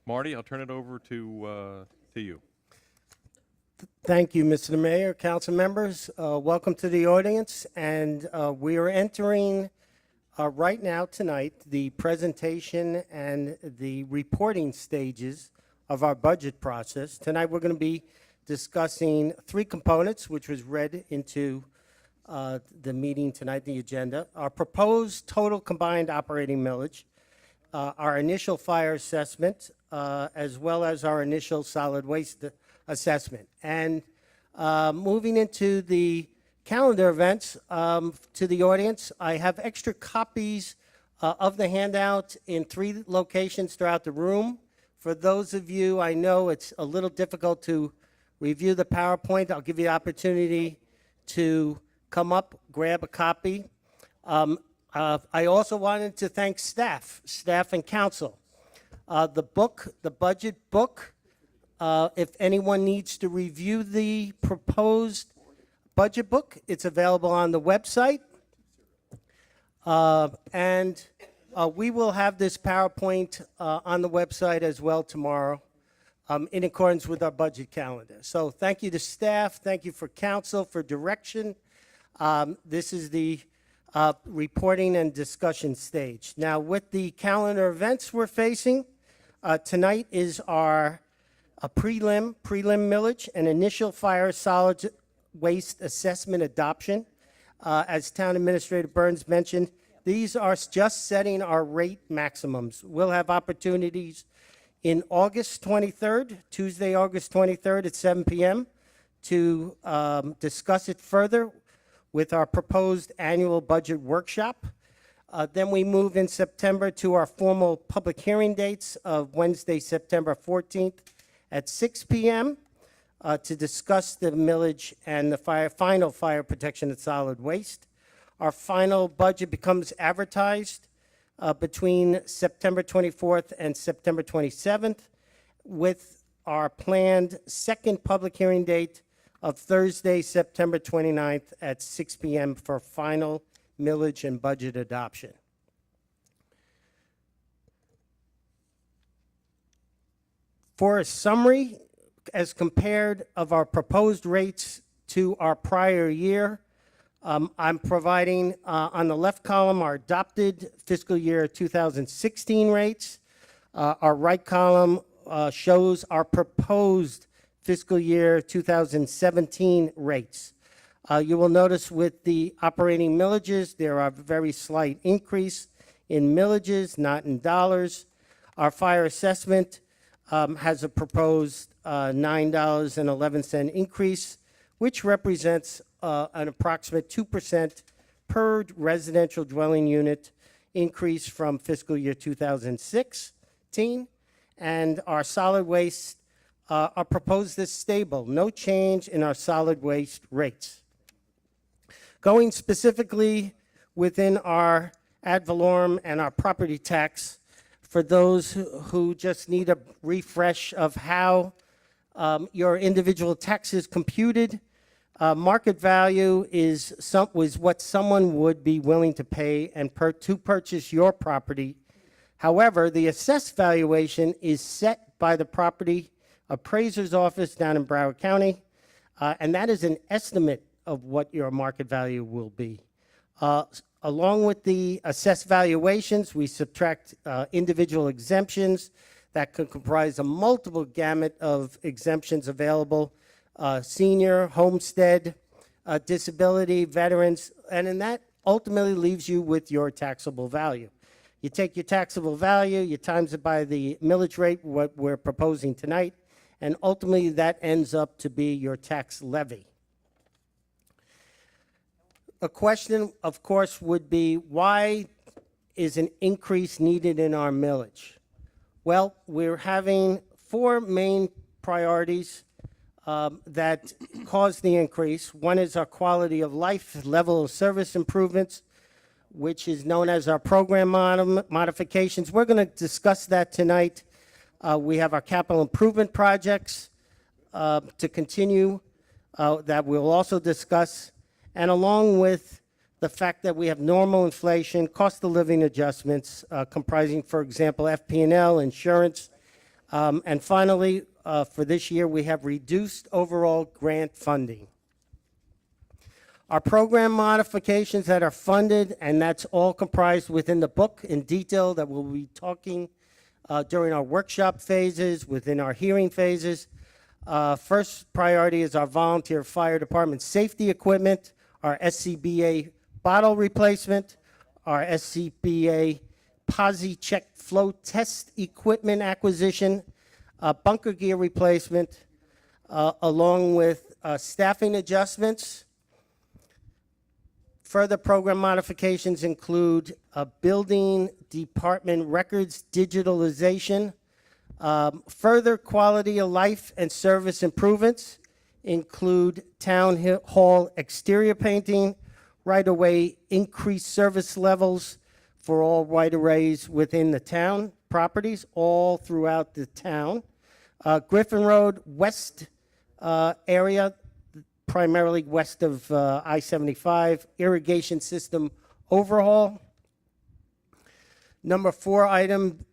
Marty, I'll turn it over to you. Thank you, Mr. Mayor, council members. Welcome to the audience. And we are entering right now tonight the presentation and the reporting stages of our budget process. Tonight we're going to be discussing 3 components, which was read into the meeting tonight, the agenda. Our proposed total combined operating millage, our initial fire assessment, as well as our initial solid waste assessment. And moving into the calendar events, to the audience, I have extra copies of the handout in 3 locations throughout the room. For those of you, I know it's a little difficult to review the PowerPoint. I'll give you the opportunity to come up, grab a copy. I also wanted to thank staff and council. The budget book, if anyone needs to review the proposed budget book, it's available on the website. And we will have this PowerPoint on the website as well tomorrow in accordance with our budget calendar. So thank you to staff, thank you for council for direction. This is the reporting and discussion stage. Now, with the calendar events we're facing, tonight is our prelim millage and initial fire solid waste assessment adoption. As Town Administrator Burns mentioned, these are just setting our rate maximums. We'll have opportunities in August 23rd, Tuesday, August 23rd at 7 p.m. to discuss it further with our proposed annual budget workshop. Then we move in September to our formal public hearing dates of Wednesday, September 14th at 6 p.m. To discuss the millage and the final fire protection and solid waste. Our final budget becomes advertised between September 24th and September 27th, with our planned second public hearing date of Thursday, September 29th at 6 p.m. for final millage and budget adoption. For a summary, as compared of our proposed rates to our prior year, I'm providing on the left column our adopted fiscal year 2016 rates. Our right column shows our proposed fiscal year 2017 rates. You will notice with the operating millages, there are very slight increase in millages, not in dollars. Our fire assessment has a proposed $9.11 increase, which represents an approximate 2% per residential dwelling unit increase from fiscal year 2016. And our solid waste are proposed as stable, no change in our solid waste rates. Going specifically within our ad valorem and our property tax, for those who just need a refresh of how your individual tax is computed, market value is what someone would be willing to pay and to purchase your property. However, the assessed valuation is set by the property appraiser's office down in Broward County, and that is an estimate of what your market value will be. Along with the assessed valuations, we subtract individual exemptions that could comprise a multiple gamut of exemptions available, senior, homestead, disability, veterans, and then that ultimately leaves you with your taxable value. You take your taxable value, you times it by the millage rate, what we're proposing tonight, and ultimately that ends up to be your tax levy. A question, of course, would be why is an increase needed in our millage? Well, we're having four main priorities that cause the increase. One is our quality of life, level of service improvements, which is known as our program modifications. We're going to discuss that tonight. We have our capital improvement projects to continue that we'll also discuss. And along with the fact that we have normal inflation, cost of living adjustments comprising, for example, FP&L, insurance. And finally, for this year, we have reduced overall grant funding. Our program modifications that are funded, and that's all comprised within the book in detail that we'll be talking during our workshop phases, within our hearing phases. First priority is our volunteer fire department safety equipment, our SCBA bottle replacement, our SCBA POSI check flow test equipment acquisition, bunker gear replacement, along with staffing adjustments. Further program modifications include building department records digitalization. Further quality of life and service improvements include town hall exterior painting, right-of-way increased service levels for all right-of-ways within the town, properties all throughout the town. Griffin Road West area, primarily west of I-75, irrigation system overhaul. Number 4 item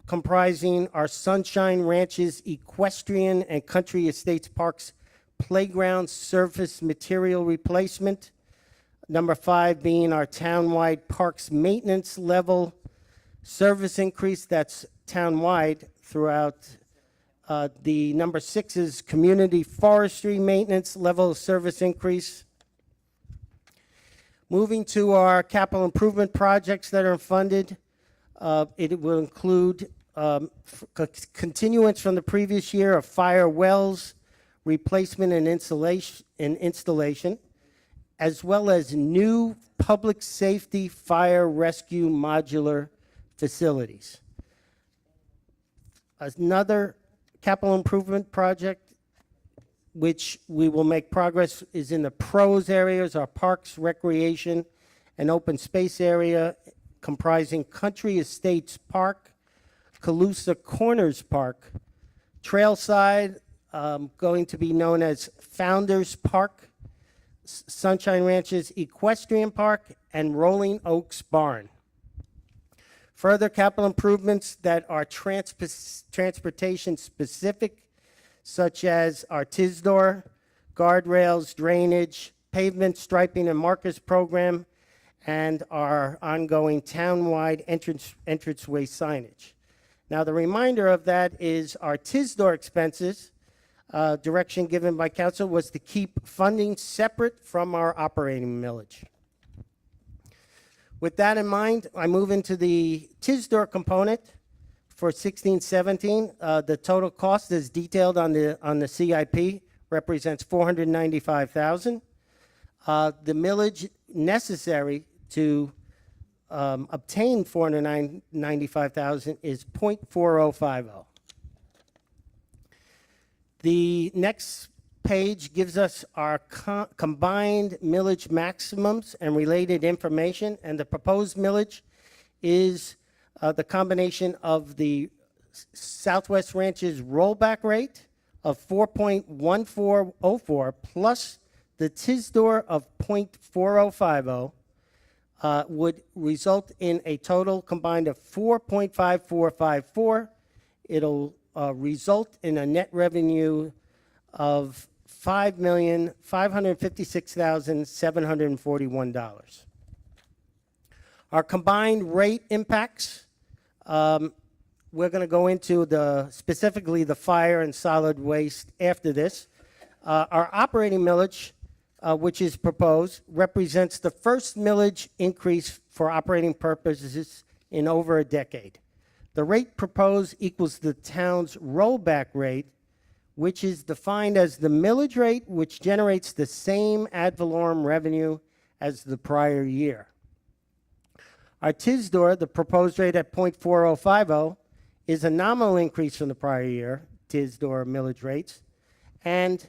comprising our Sunshine Ranches Equestrian and Country Estates Parks playground surface material replacement. Number 5 being our townwide parks maintenance level service increase, that's townwide throughout. The number 6 is community forestry maintenance level of service increase. Moving to our capital improvement projects that are funded, it will include continuance from the previous year of fire wells replacement and installation, as well as new public safety fire rescue modular facilities. Another capital improvement project which we will make progress is in the pros areas, our parks, recreation, and open space area comprising Country Estates Park, Calusa Corners Park, Trailside, going to be known as Founders Park, Sunshine Ranches Equestrian Park, and Rolling Oaks Barn. Further capital improvements that are transportation specific, such as our TISDOR, guardrails, drainage, pavement striping and markers program, and our ongoing townwide entranceway signage. Now, the reminder of that is our TISDOR expenses. Direction given by council was to keep funding separate from our operating millage. With that in mind, I move into the TISDOR component for 16-17. The total cost is detailed on the CIP, represents $495,000. The millage necessary to obtain $495,000 is 0.4050. The next page gives us our combined millage maximums and related information, and the proposed millage is the combination of the Southwest Ranches rollback rate of 4.1404 plus the TISDOR of 0.4050 would result in a total combined of 4.5454. It'll result in a net revenue of $5,556,741. Our combined rate impacts, we're going to go into specifically the fire and solid waste after this. Our operating millage, which is proposed, represents the first millage increase for operating purposes in over a decade. The rate proposed equals the town's rollback rate, which is defined as the millage rate which generates the same ad valorem revenue as the prior year. Our TISDOR, the proposed rate at 0.4050, is a nominal increase from the prior year, TISDOR millage rates. And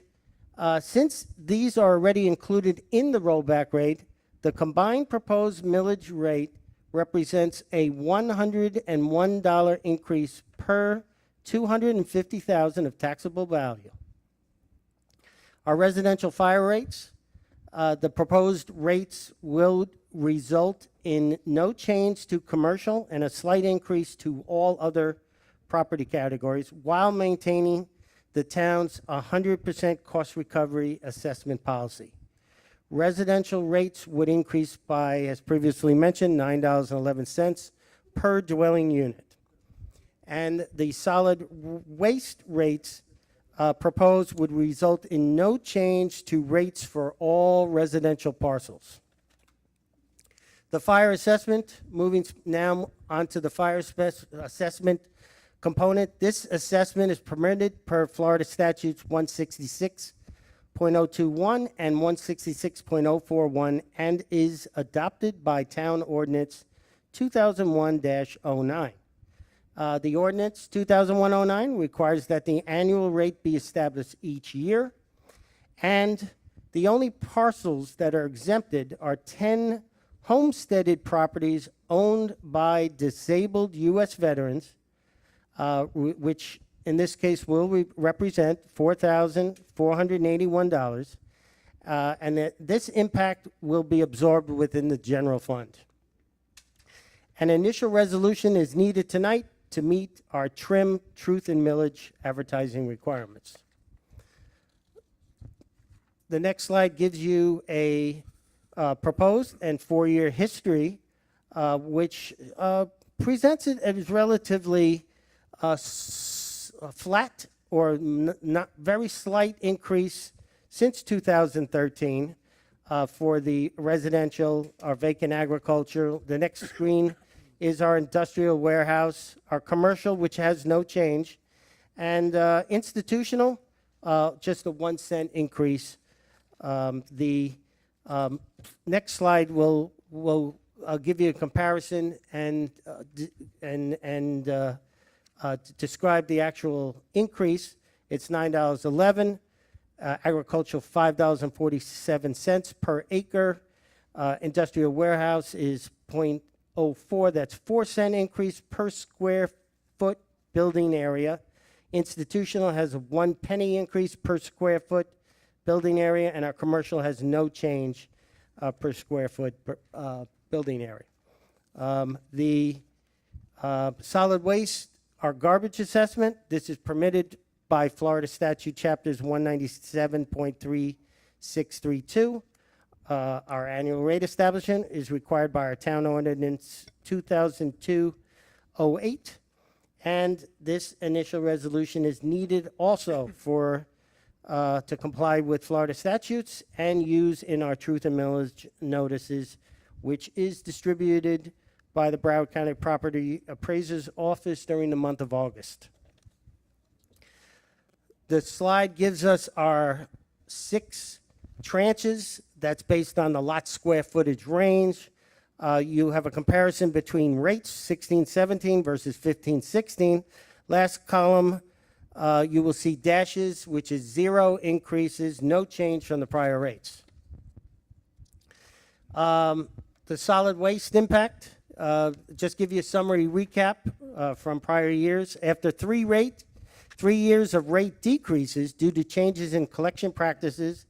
since these are already included in the rollback rate, the combined proposed millage rate represents a $101 increase per $250,000 of taxable value. Our residential fire rates, the proposed rates will result in no change to commercial and a slight increase to all other property categories while maintaining the town's 100% cost recovery assessment policy. Residential rates would increase by, as previously mentioned, $9.11 per dwelling unit. And the solid waste rates proposed would result in no change to rates for all residential parcels. The fire assessment, moving now onto the fire assessment component. This assessment is permitted per Florida statutes 166.021 and 166.041 and is adopted by Town Ordinance 2001-09. The Ordinance 2001-09 requires that the annual rate be established each year, and the only parcels that are exempted are 10 homesteaded properties owned by disabled U.S. veterans which in this case will represent $4,481, and that this impact will be absorbed within the general fund. An initial resolution is needed tonight to meet our trim, truth, and millage advertising requirements. The next slide gives you a proposed and four-year history, which presents it as relatively flat or not very slight increase since 2013 for the residential or vacant agriculture. The next screen is our industrial warehouse, our commercial, which has no change, and institutional, just a 1 cent increase. The next slide will give you a comparison and describe the actual increase. It's $9.11. Agricultural, $5.47 per acre. Industrial warehouse is 0.04. That's 4 cent increase per square foot building area. Institutional has a 1 penny increase per square foot building area, and our commercial has no change per square foot building area. The solid waste, our garbage assessment, this is permitted by Florida Statute Chapters 197.3632. Our annual rate establishment is required by our Town Ordinance 2002-08, and this initial resolution is needed also for to comply with Florida statutes and use in our truth and millage notices, which is distributed by the Broward County Property Appraiser's Office during the month of August. The slide gives us our 6 tranches. That's based on the lot square footage range. You have a comparison between rates, 16-17 versus 15-16. Last column, you will see dashes, which is 0 increases, no change from the prior rates. The solid waste impact, just give you a summary recap from prior years. After 3 years of rate decreases due to changes in collection practices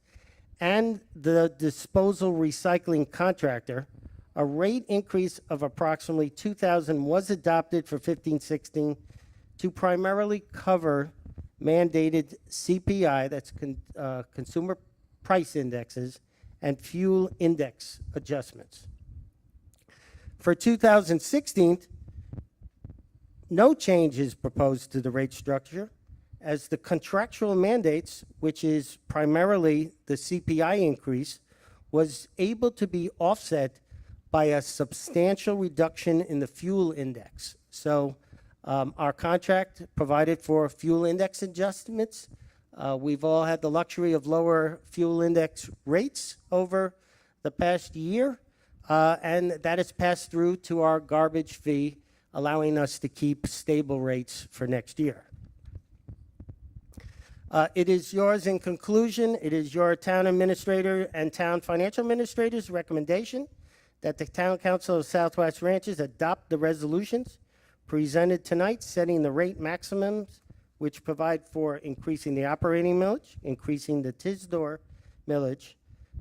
and the disposal recycling contractor, a rate increase of approximately $2,000 was adopted for 15-16 to primarily cover mandated CPI, that's consumer price indexes, and fuel index adjustments. For 2016, no change is proposed to the rate structure, as the contractual mandates, which is primarily the CPI increase, was able to be offset by a substantial reduction in the fuel index. So our contract provided for fuel index adjustments. We've all had the luxury of lower fuel index rates over the past year, and that is passed through to our garbage fee, allowing us to keep stable rates for next year. It is yours in conclusion. It is your town administrator and town financial administrator's recommendation that the Town Council of Southwest Ranches adopt the resolutions presented tonight, setting the rate maximums, which provide for increasing the operating millage, increasing the TISDOR millage,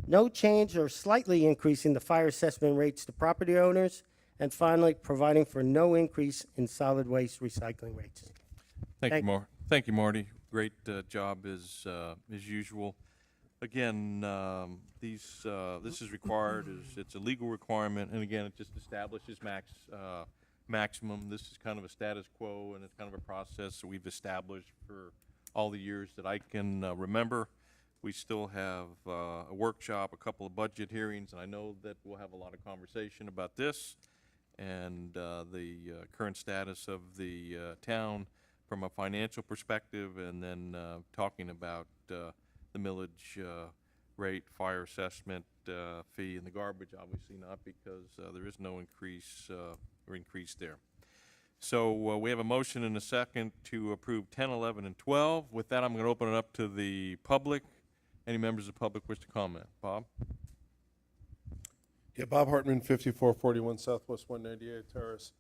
no change or slightly increasing the fire assessment rates to property owners, and finally, providing for no increase in solid waste recycling rates. Thank you, Marty. Great job as usual. Again, this is required, it's a legal requirement, and again, it just establishes maximum. This is kind of a status quo, and it's kind of a process that we've established for all the years that I can remember. We still have a workshop, a couple of budget hearings, and I know that we'll have a lot of conversation about this and the current status of the town from a financial perspective, and then talking about the millage rate, fire assessment fee, and the garbage, obviously not, because there is no increase there. So we have a motion and a second to approve 10, 11, and 12. With that, I'm going to open it up to the public. Any members of the public wish to comment? Bob? Yeah, Bob Hartman, 5441 Southwest 198 Terrace.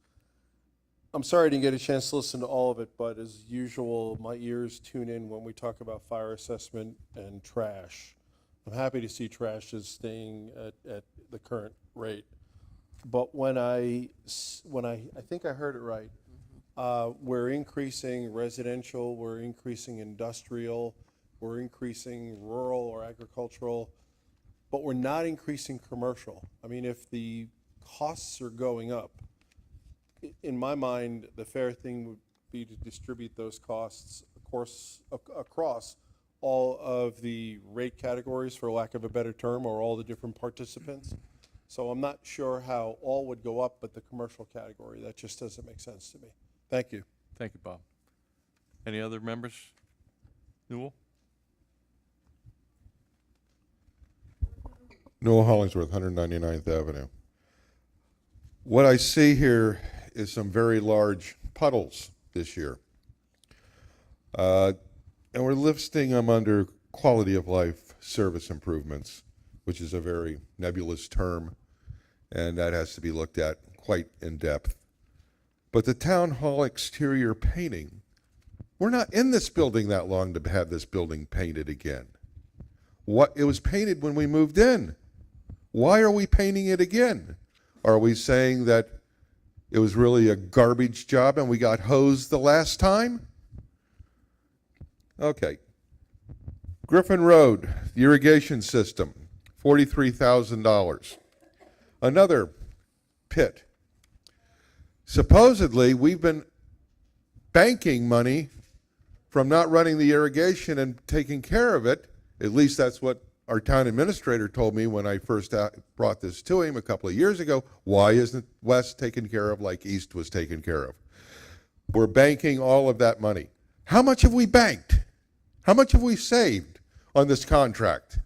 I'm sorry I didn't get a chance to listen to all of it, but as usual, my ears tune in when we talk about fire assessment and trash. I'm happy to see trash is staying at the current rate. But when I think I heard it right, we're increasing residential, we're increasing industrial, we're increasing rural or agricultural, but we're not increasing commercial. I mean, if the costs are going up, in my mind, the fair thing would be to distribute those costs, of course, across all of the rate categories, for lack of a better term, or all the different participants. So I'm not sure how all would go up, but the commercial category, that just doesn't make sense to me. Thank you. Thank you, Bob. Any other members? Newell? Newell Hollingsworth, 199th Avenue. What I see here is some very large puddles this year. And we're listing them under quality of life service improvements, which is a very nebulous term, and that has to be looked at quite in depth. But the town hall exterior painting, we're not in this building that long to have this building painted again. It was painted when we moved in. Why are we painting it again? Are we saying that it was really a garbage job and we got hosed the last time? Okay. Griffin Road, the irrigation system, $43,000. Another pit. Supposedly, we've been banking money from not running the irrigation and taking care of it. At least that's what our town administrator told me when I first brought this to him a couple of years ago. Why isn't West taken care of like East was taken care of? We're banking all of that money. How much have we banked? How much have we saved on this contract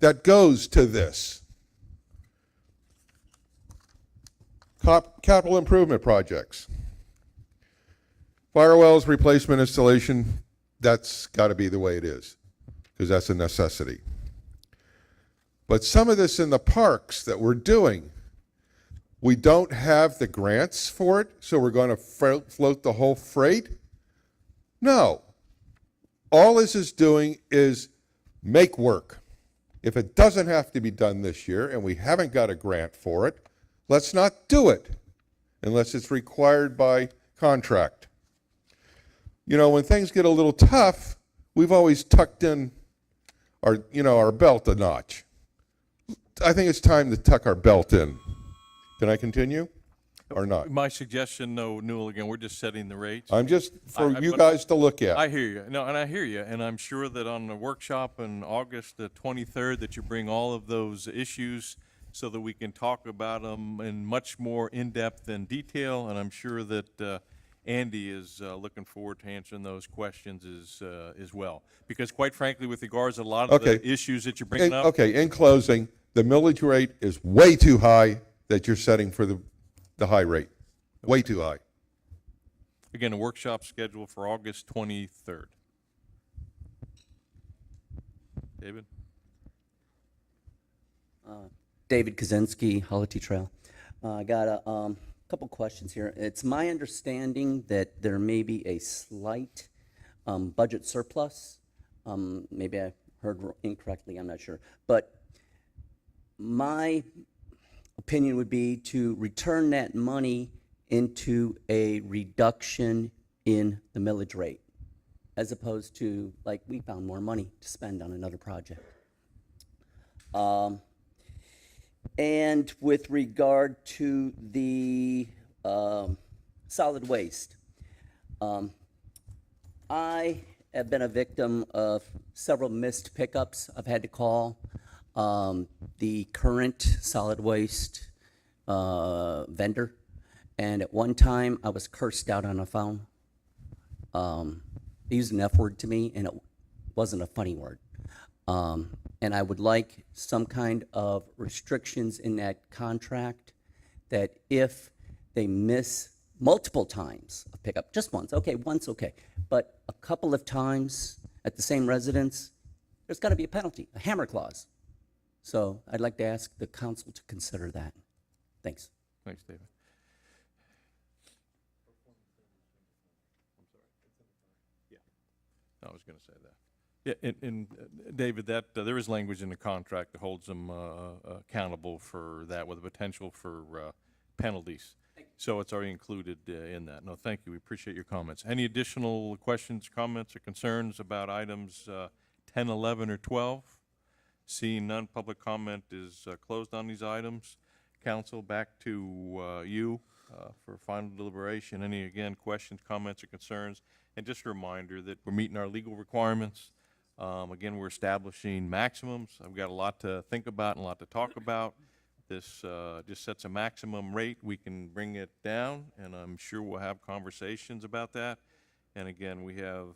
that goes to this? Capital improvement projects. Firewells replacement installation, that's got to be the way it is, because that's a necessity. But some of this in the parks that we're doing, we don't have the grants for it, so we're going to float the whole freight? No. All this is doing is make work. If it doesn't have to be done this year and we haven't got a grant for it, let's not do it unless it's required by contract. You know, when things get a little tough, we've always tucked in our belt a notch. I think it's time to tuck our belt in. Can I continue or not? My suggestion, no, Newell, again, we're just setting the rates. I'm just for you but guys to look at. I hear you. No, and I hear you. And I'm sure that on the workshop on August the 23rd that you bring all of those issues so that we can talk about them in much more in-depth and detail. And I'm sure that Andy is looking forward to answering those questions as well. Because quite frankly, with regards to a lot of the issues that you're bringing up. Okay, in closing, the millage rate is way too high that you're setting for the high rate. Way too high. Again, a workshop scheduled for August 23rd. David? David Kaczynski, Holity Trail. I got a couple questions here. It's my understanding that there may be a slight budget surplus. Maybe I heard incorrectly, I'm not sure. But my opinion would be to return that money into a reduction in the millage rate, as opposed to, like, we found more money to spend on another project. And with regard to the solid waste, I have been a victim of several missed pickups. I've had to call the current solid waste vendor, and at one time I was cursed out on the phone. They used an F word to me, and it wasn't a funny word. And I would like some kind of restrictions in that contract that if they miss multiple times of pickup, just once, okay, once, okay, but a couple of times at the same residence, there's got to be a penalty, a hammer clause. So I'd like to ask the council to consider that. Thanks. Thanks, David. I was going to say that. Yeah, David, that, there is language in the contract that holds them accountable for that with a potential for penalties. So it's already included in that. No, thank you. We appreciate your comments. Any additional questions, comments, or concerns about items 10, 11, or 12? Seeing none, public comment is closed on these items. Council, back to you for final deliberation. Any, again, questions, comments, or concerns? And just a reminder that we're meeting our legal requirements. Again, we're establishing maximums. I've got a lot to think about and a lot to talk about. This just sets a maximum rate. We can bring it down, and I'm sure we'll have conversations about that. And again, we have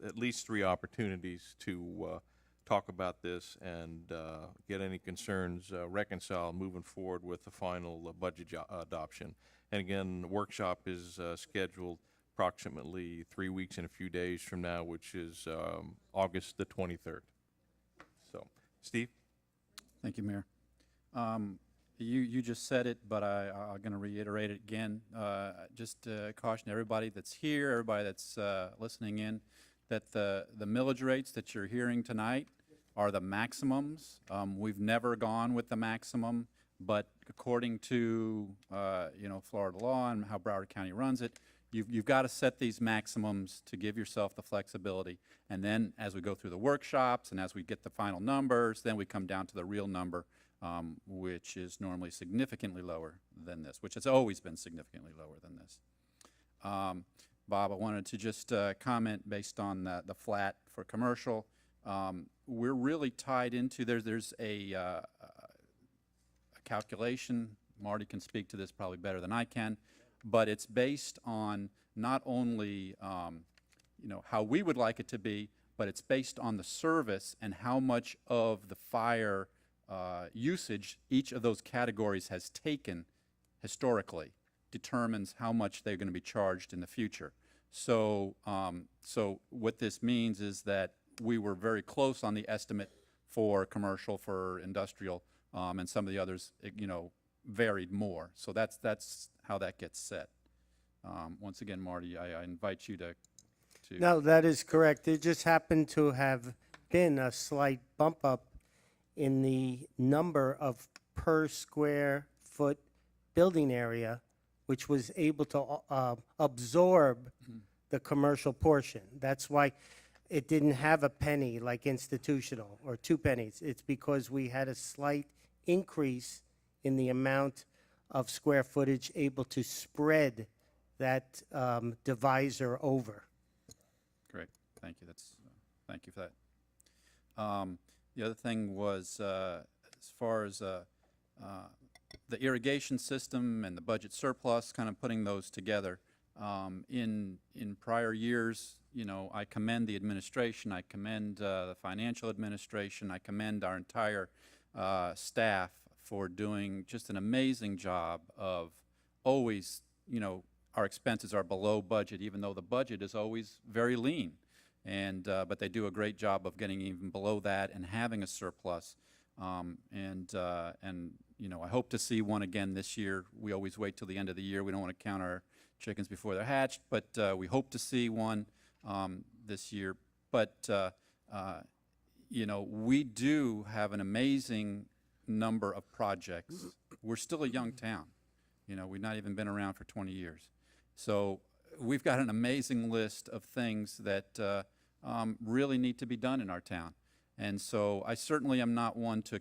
at least 3 opportunities to talk about this and get any concerns reconciled moving forward with the final budget adoption. And again, the workshop is scheduled approximately 3 weeks and a few days from now, which is August the 23rd. So, Steve? Thank you, Mayor. You just said it, but I'm going to reiterate it again. Just caution everybody that's here, everybody that's listening in, that the millage rates that you're hearing tonight are the maximums. We've never gone with the maximum, but according to Florida law and how Broward County runs it, you've got to set these maximums to give yourself the flexibility. And then as we go through the workshops and as we get the final numbers, then we come down to the real number, which is normally significantly lower than this, which has always been significantly lower than this. Bob, I wanted to just comment based on the flat for commercial. We're really tied into, there's a calculation, Marty can speak to this probably better than I can, but it's based on not only how we would like it to be, but it's based on the service and how much of the fire usage each of those categories has taken historically determines how much they're going to be charged in the future. So, so what this means is that we were very close on the estimate for commercial, for industrial, and some of the others, varied more. So that's how that gets set. Once again, Marty, I invite you to. No, that is correct. There just happened to have been a slight bump up in the number of per square foot building area, which was able to absorb the commercial portion. That's why it didn't have a penny like institutional or 2 pennies. It's because we had a slight increase in the amount of square footage able to spread that divisor over. Great, thank you. Thank you for that. The other thing was as far as the irrigation system and the budget surplus, kind of putting those together. In prior years, I commend the administration, I commend the financial administration, I commend our entire staff for doing just an amazing job of always, our expenses are below budget, even though the budget is always very lean. And but they do a great job of getting even below that and having a surplus. I hope to see one again this year. We always wait till the end of the year. We don't want to count our chickens before they're hatched, but we hope to see one this year. But we do have an amazing number of projects. We're still a young town. We've not even been around for 20 years. So we've got an amazing list of things that really need to be done in our town. And so I certainly am not one to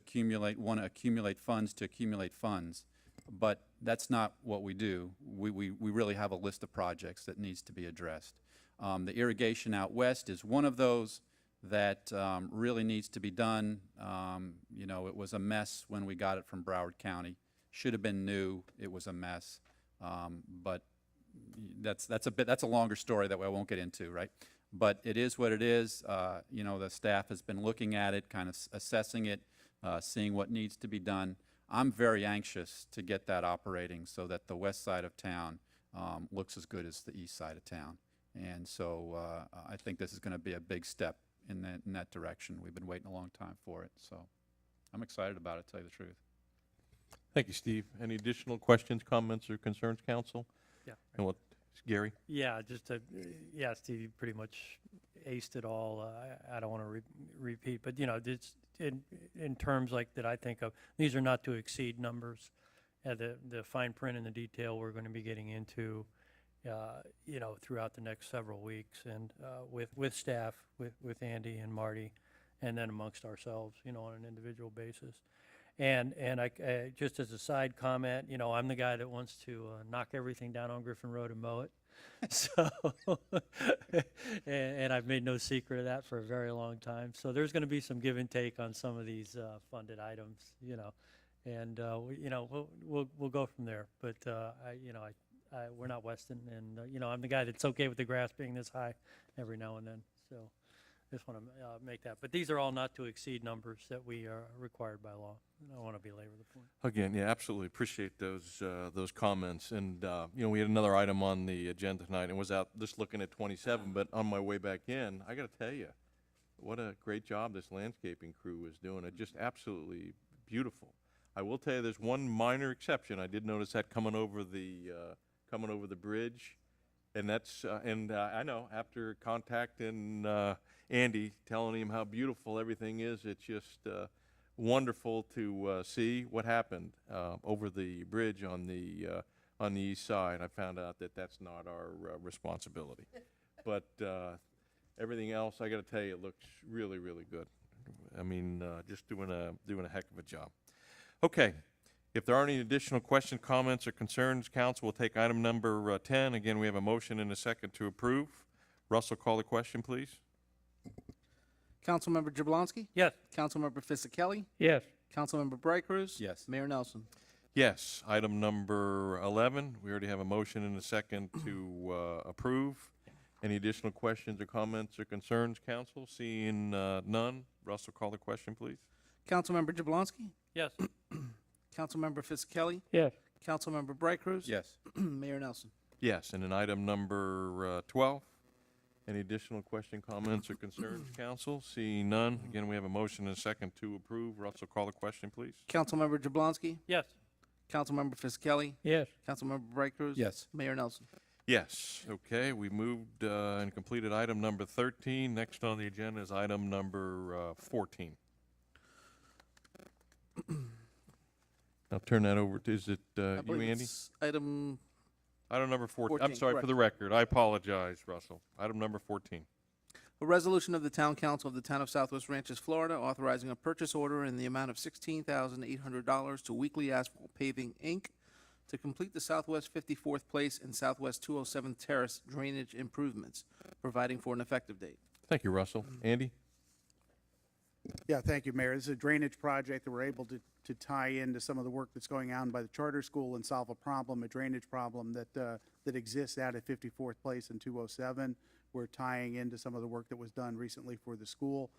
want to accumulate funds to accumulate funds, but that's not what we do. We really have a list of projects that needs to be addressed. The irrigation out west is one of those that really needs to be done. It was a mess when we got it from Broward County. Should have been new. It was a mess. But that's a longer story that I won't get into, right? But it is what it is. The staff has been looking at it, kind of assessing it, seeing what needs to be done. I'm very anxious to get that operating so that the west side of town looks as good as the east side of town. And so I think this is going to be a big step in that direction. We've been waiting a long time for it. So I'm excited about it, to tell you the truth. Thank you, Steve. Any additional questions, comments, or concerns, council? Yeah. And what, Gary? Yeah, yeah, Steve, you pretty much aced it all. I don't want to repeat, but, it's in terms like that I think of, these are not to exceed numbers. The fine print and the detail we're going to be getting into, throughout the next several weeks, and with staff, with Andy and Marty, and then amongst ourselves, on an individual basis. And I just as a side comment, I'm the guy that wants to knock everything down on Griffin Road and mow it. So, and I've made no secret of that for a very long time. So there's going to be some give and take on some of these funded items, and we'll go from there. But we're not Weston, and I'm the guy that's okay with the grass being this high every now and then. So. Just want to make that. But these are all not to exceed numbers that we are required by law. I don't want to belabor the point. Again, yeah, absolutely. Appreciate those comments. And, we had another item on the agenda tonight, and was out just looking at 27, but on my way back in, I got to tell you, what a great job this landscaping crew is doing. It's just absolutely beautiful. I will tell you, there's one minor exception. I did notice that coming over the bridge. And that's, I know, after contacting Andy, telling him how beautiful everything is, it's just wonderful to see what happened over the bridge on the east side. I found out that that's not our responsibility. But everything else, I got to tell you, it looks really, really good. I mean, just doing a heck of a job. Okay. If there aren't any additional questions, comments, or concerns, council will take item number 10. Again, we have a motion and a second to approve. Russell, call the question, please. Councilmember Jablonski? Yes. Councilmember Fisickelli? Yes. Councilmember Bright Cruz? Yes. Mayor Nelson? Yes. Item number 11, we already have a motion and a second to approve. Any additional questions or comments or concerns, council? Seeing none, Russell, call the question, please. Councilmember Jablonski? Yes. Councilmember Fisickelli? Yes. Councilmember Bright Cruz? Yes. Mayor Nelson? Yes. And then item number 12, any additional question, comments, or concerns, council? Seeing none, again, we have a motion and a second to approve. Russell, call the question, please. Councilmember Jablonski? Yes. Councilmember Fisickelli? Yes. Councilmember Bright Cruz? Yes. Mayor Nelson? Yes. Okay, we moved and completed item number 13. Next on the agenda is item number 14. I'll turn that over to, is it I you, believe Andy? it's Item, Item number 14. I'm 14, sorry, for correct. the record. I apologize, Russell. Item number 14. a resolution of the Town Council of the Town of Southwest Ranches, Florida, authorizing a purchase order in the amount of $16,800 to Weekly Asphalt Paving, Inc. to complete the Southwest 54th Place and Southwest 207th Terrace drainage improvements, providing for an effective date. Thank you, Russell. Andy? Yeah, thank you, Mayor. This is a drainage project that we're able to tie into some of the work that's going on by the charter school and solve a drainage problem that exists out at 54th Place and 207. We're tying into some of the work that was done recently for the school.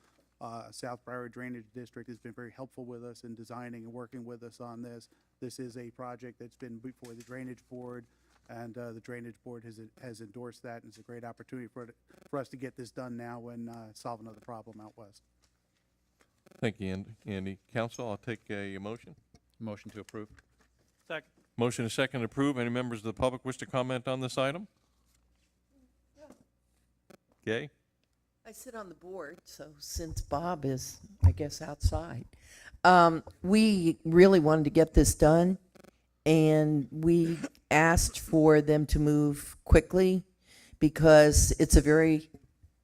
South Broward Drainage District has been very helpful with us in designing and working with us on this. This is a project that's been before the Drainage Board, and the Drainage Board has endorsed that, and it's a great opportunity for us to get this done now and solve another problem out west. Thank you, Andy. Council, I'll take a motion. Motion to approve. Second. Motion is second to approve. Any members of the public wish to comment on this item? Gay? I sit on the board, so since Bob is, I guess, outside, we really wanted to get this done, and we asked for them to move quickly because it's a very,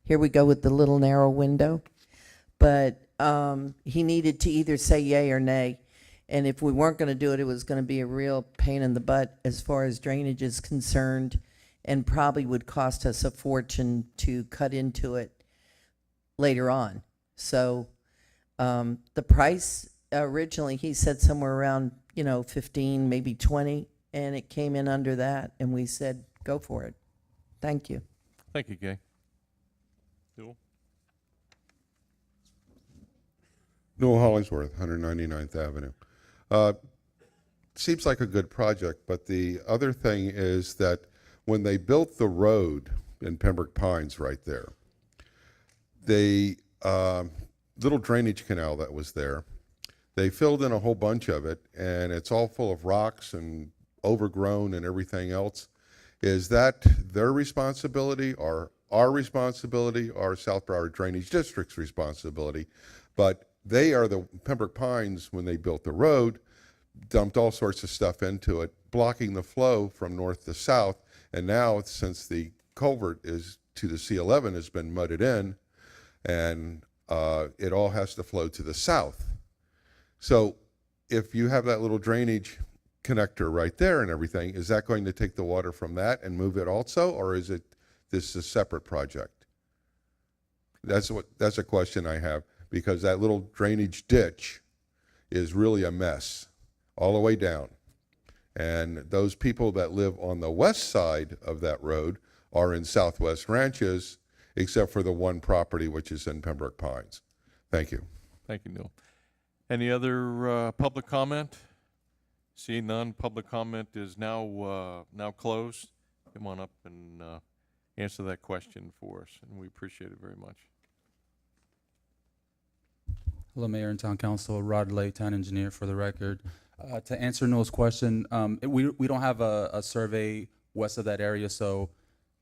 here we go with the little narrow window, but he needed to either say yay or nay, and if we weren't going to do it, it was going to be a real pain in the butt as far as drainage is concerned, and probably would cost us a fortune to cut into it later on. So the price originally, he said somewhere around 15, maybe 20, and it came in under that, and we said go for it. Thank you. Thank you, Gay. Newell? Newell Hollingsworth, 199th Avenue. Seems like a good project, but the other thing is that when they built the road in Pembroke Pines right there, the little drainage canal that was there, they filled in a whole bunch of it, and it's all full of rocks and overgrown and everything else. Is that their responsibility or our responsibility or South Broward Drainage District's responsibility? But they are the, Pembroke Pines, when they built the road, dumped all sorts of stuff into it, blocking the flow from north to south. And now, since the culvert is to the C11 has been mudded in, and it all has to flow to the south. So if you have that little drainage connector right there and everything, is that going to take the water from that and move it also, or is it this a separate project? That's a question I have, because that little drainage ditch is really a mess all the way down. And those people that live on the west side of that road are in Southwest Ranches, except for the one property which is in Pembroke Pines. Thank you. Thank you, Neil. Any other public comment? Seeing none, public comment is now closed. Come on up and answer that question for us, and we appreciate it very much. Hello, Mayor and Town Council. Rod Lay, Town Engineer, for the record. To answer Noel's question, we don't have a survey west of that area, so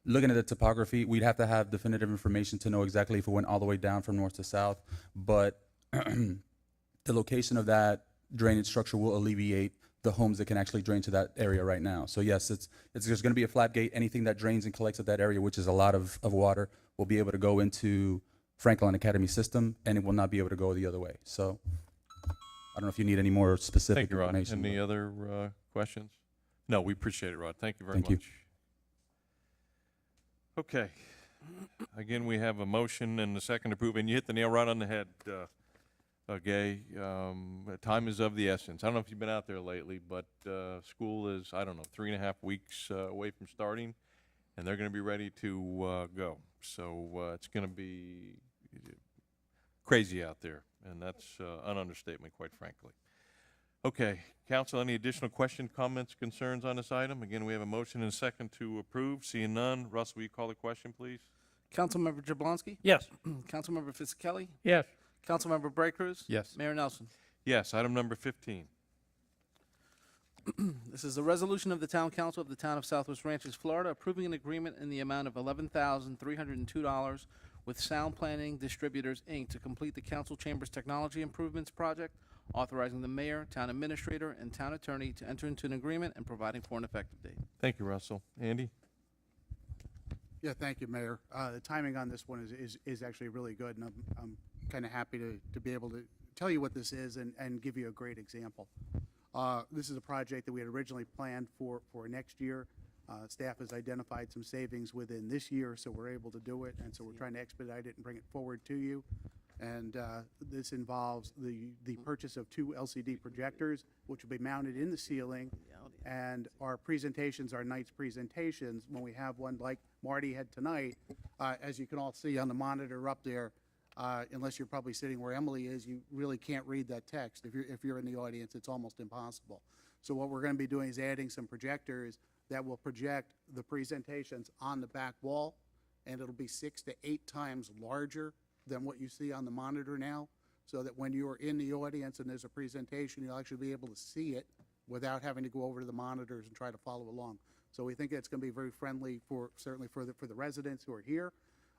looking at the topography, we'd have to have definitive information to know exactly if it went all the way down from north to south. But the location of that drainage structure will alleviate the homes that can actually drain to that area right now. So yes, there's going to be a flat gate. Anything that drains and collects at that area, which is a lot of water, will be able to go into Franklin Academy system, and it will not be able to go the other way. So I don't know if you need any more specific Thank you, Rod. information. Any other questions? No, we appreciate it, Rod. Thank you very Thank you. much. Okay. Again, we have a motion and a second to approve, and you hit the nail right on the head, Gay. Time is of the essence. I don't know if you've been out there lately, but school is, I don't know, 3.5 weeks away from starting, and they're going to be ready to go. So it's going to be crazy out there, and that's an understatement, quite frankly. Okay, council, any additional questions, comments, concerns on this item? Again, we have a motion and a second to approve. Seeing none, Russell, will you call the question, please? Councilmember Jablonski? Yes. Councilmember Fisickelli? Yes. Councilmember Bright Cruz? Yes. Mayor Nelson? Yes, item number 15. This is a resolution of the Town Council of the Town of Southwest Ranches, Florida, approving an agreement in the amount of $11,302 with Sound Planning Distributors, Inc. to complete the council chambers technology improvements project, authorizing the mayor, town administrator, and town attorney to enter into an agreement and providing for an effective date. Thank you, Russell. Andy? Yeah, thank you, Mayor. The timing on this one is actually really good, and I'm kind of happy to be able to tell you what this is and give you a great example. This is a project that we had originally planned for next year. Staff has identified some savings within this year, so we're able to do it, and so we're trying to expedite it and bring it forward to you. And this involves the purchase of 2 LCD projectors, which will be mounted in the ceiling. And our presentations, our night's presentations, when we have one like Marty had tonight, as you can all see on the monitor up there, unless you're probably sitting where Emily is, you really can't read that text. If you're in the audience, it's almost impossible. So what we're going to be doing is adding some projectors that will project the presentations on the back wall, and it'll be 6 to 8 times larger than what you see on the monitor now, so that when you're in the audience and there's a presentation, you'll actually be able to see it without having to go over to the monitors and try to follow along. So we think it's going to be very friendly certainly for the residents who are here.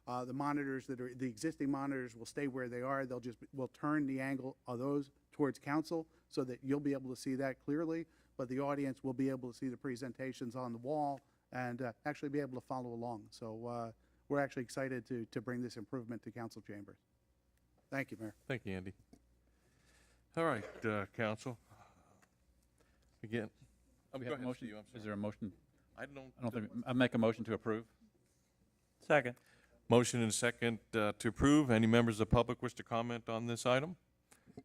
The monitors the existing monitors will stay where they are. We'll turn the angle of those towards council so that you'll be able to see that clearly, but the audience will be able to see the presentations on the wall and actually be able to follow along. So we're actually excited to bring this improvement to council chambers. Thank you, Mayor. Thank you, Andy. All right, council. Again. We Go have a ahead, motion. Steve, I'm Is sorry. there a motion? I don't I don't think, I make a motion to approve. Second. Motion and a second to approve. Any members of the public wish to comment on this item?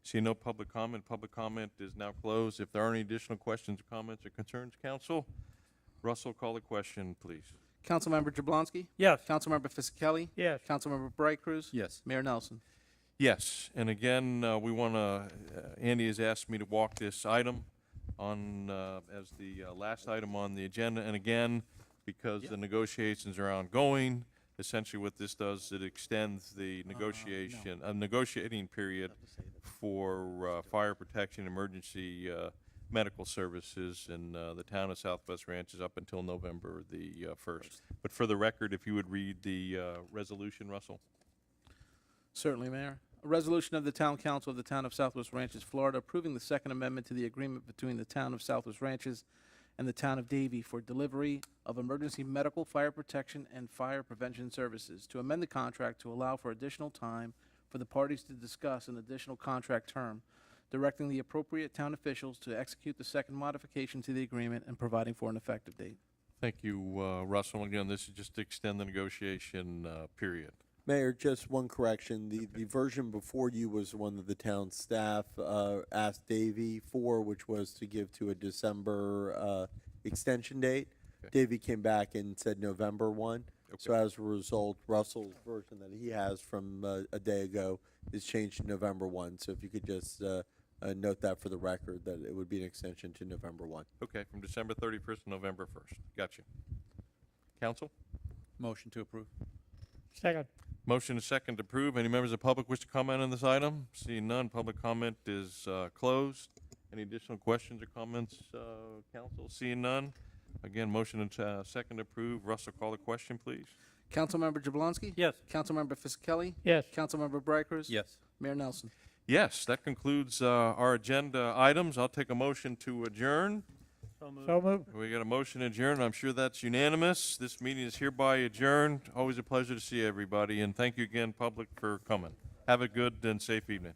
See no public comment. Public comment is now closed. If there are any additional questions, comments, or concerns, council, Russell, call the question, please. Councilmember Jablonski? Yes. Councilmember Fisickelli? Yes. Councilmember Bright Cruz? Yes. Mayor Nelson? Yes, and again, we want to, Andy has asked me to walk this item on, as the last item on the agenda, and again, because the negotiations are ongoing, essentially what this does, it extends the negotiating period for fire protection emergency medical services in the town of Southwest Ranches up until November the 1st. But for the record, if you would read the resolution, Russell. Certainly, Mayor. A resolution of the Town Council of the Town of Southwest Ranches, Florida, approving the Second Amendment to the agreement between the Town of Southwest Ranches and the Town of Davie for delivery of emergency medical, fire protection, and fire prevention services, to amend the contract to allow for additional time for the parties to discuss an additional contract term, directing the appropriate town officials to execute the second modification to the agreement and providing for an effective date. Thank you, Russell. Again, this is just to extend the negotiation period. Mayor, just one correction. The version before you was the one that the town staff asked Davy for, which was to give to a December extension date. Okay. Davy came back and said November 1. So as a result, Russell's version that he has from a day ago is changed to November 1. So if you could just note that for the record, that it would be an extension to November 1. Okay, from December 31st to November 1st. Gotcha. Council? Motion to approve. Second. Motion is second to approve. Any members of the public wish to comment on this item? Seeing none, public comment is closed. Any additional questions or comments, council? Seeing none. Again, motion and second to approve. Russell, call the question, please. Councilmember Jablonski? Yes. Councilmember Fisickelli? Yes. Councilmember Brightcrus? Yes. Mayor Nelson. Yes, that concludes our agenda items. I'll take a motion to adjourn. So moved. So moved. We got a motion to adjourn. I'm sure that's unanimous. This meeting is hereby adjourned. Always a pleasure to see everybody, and thank you again, public, for coming. Have a good and safe evening.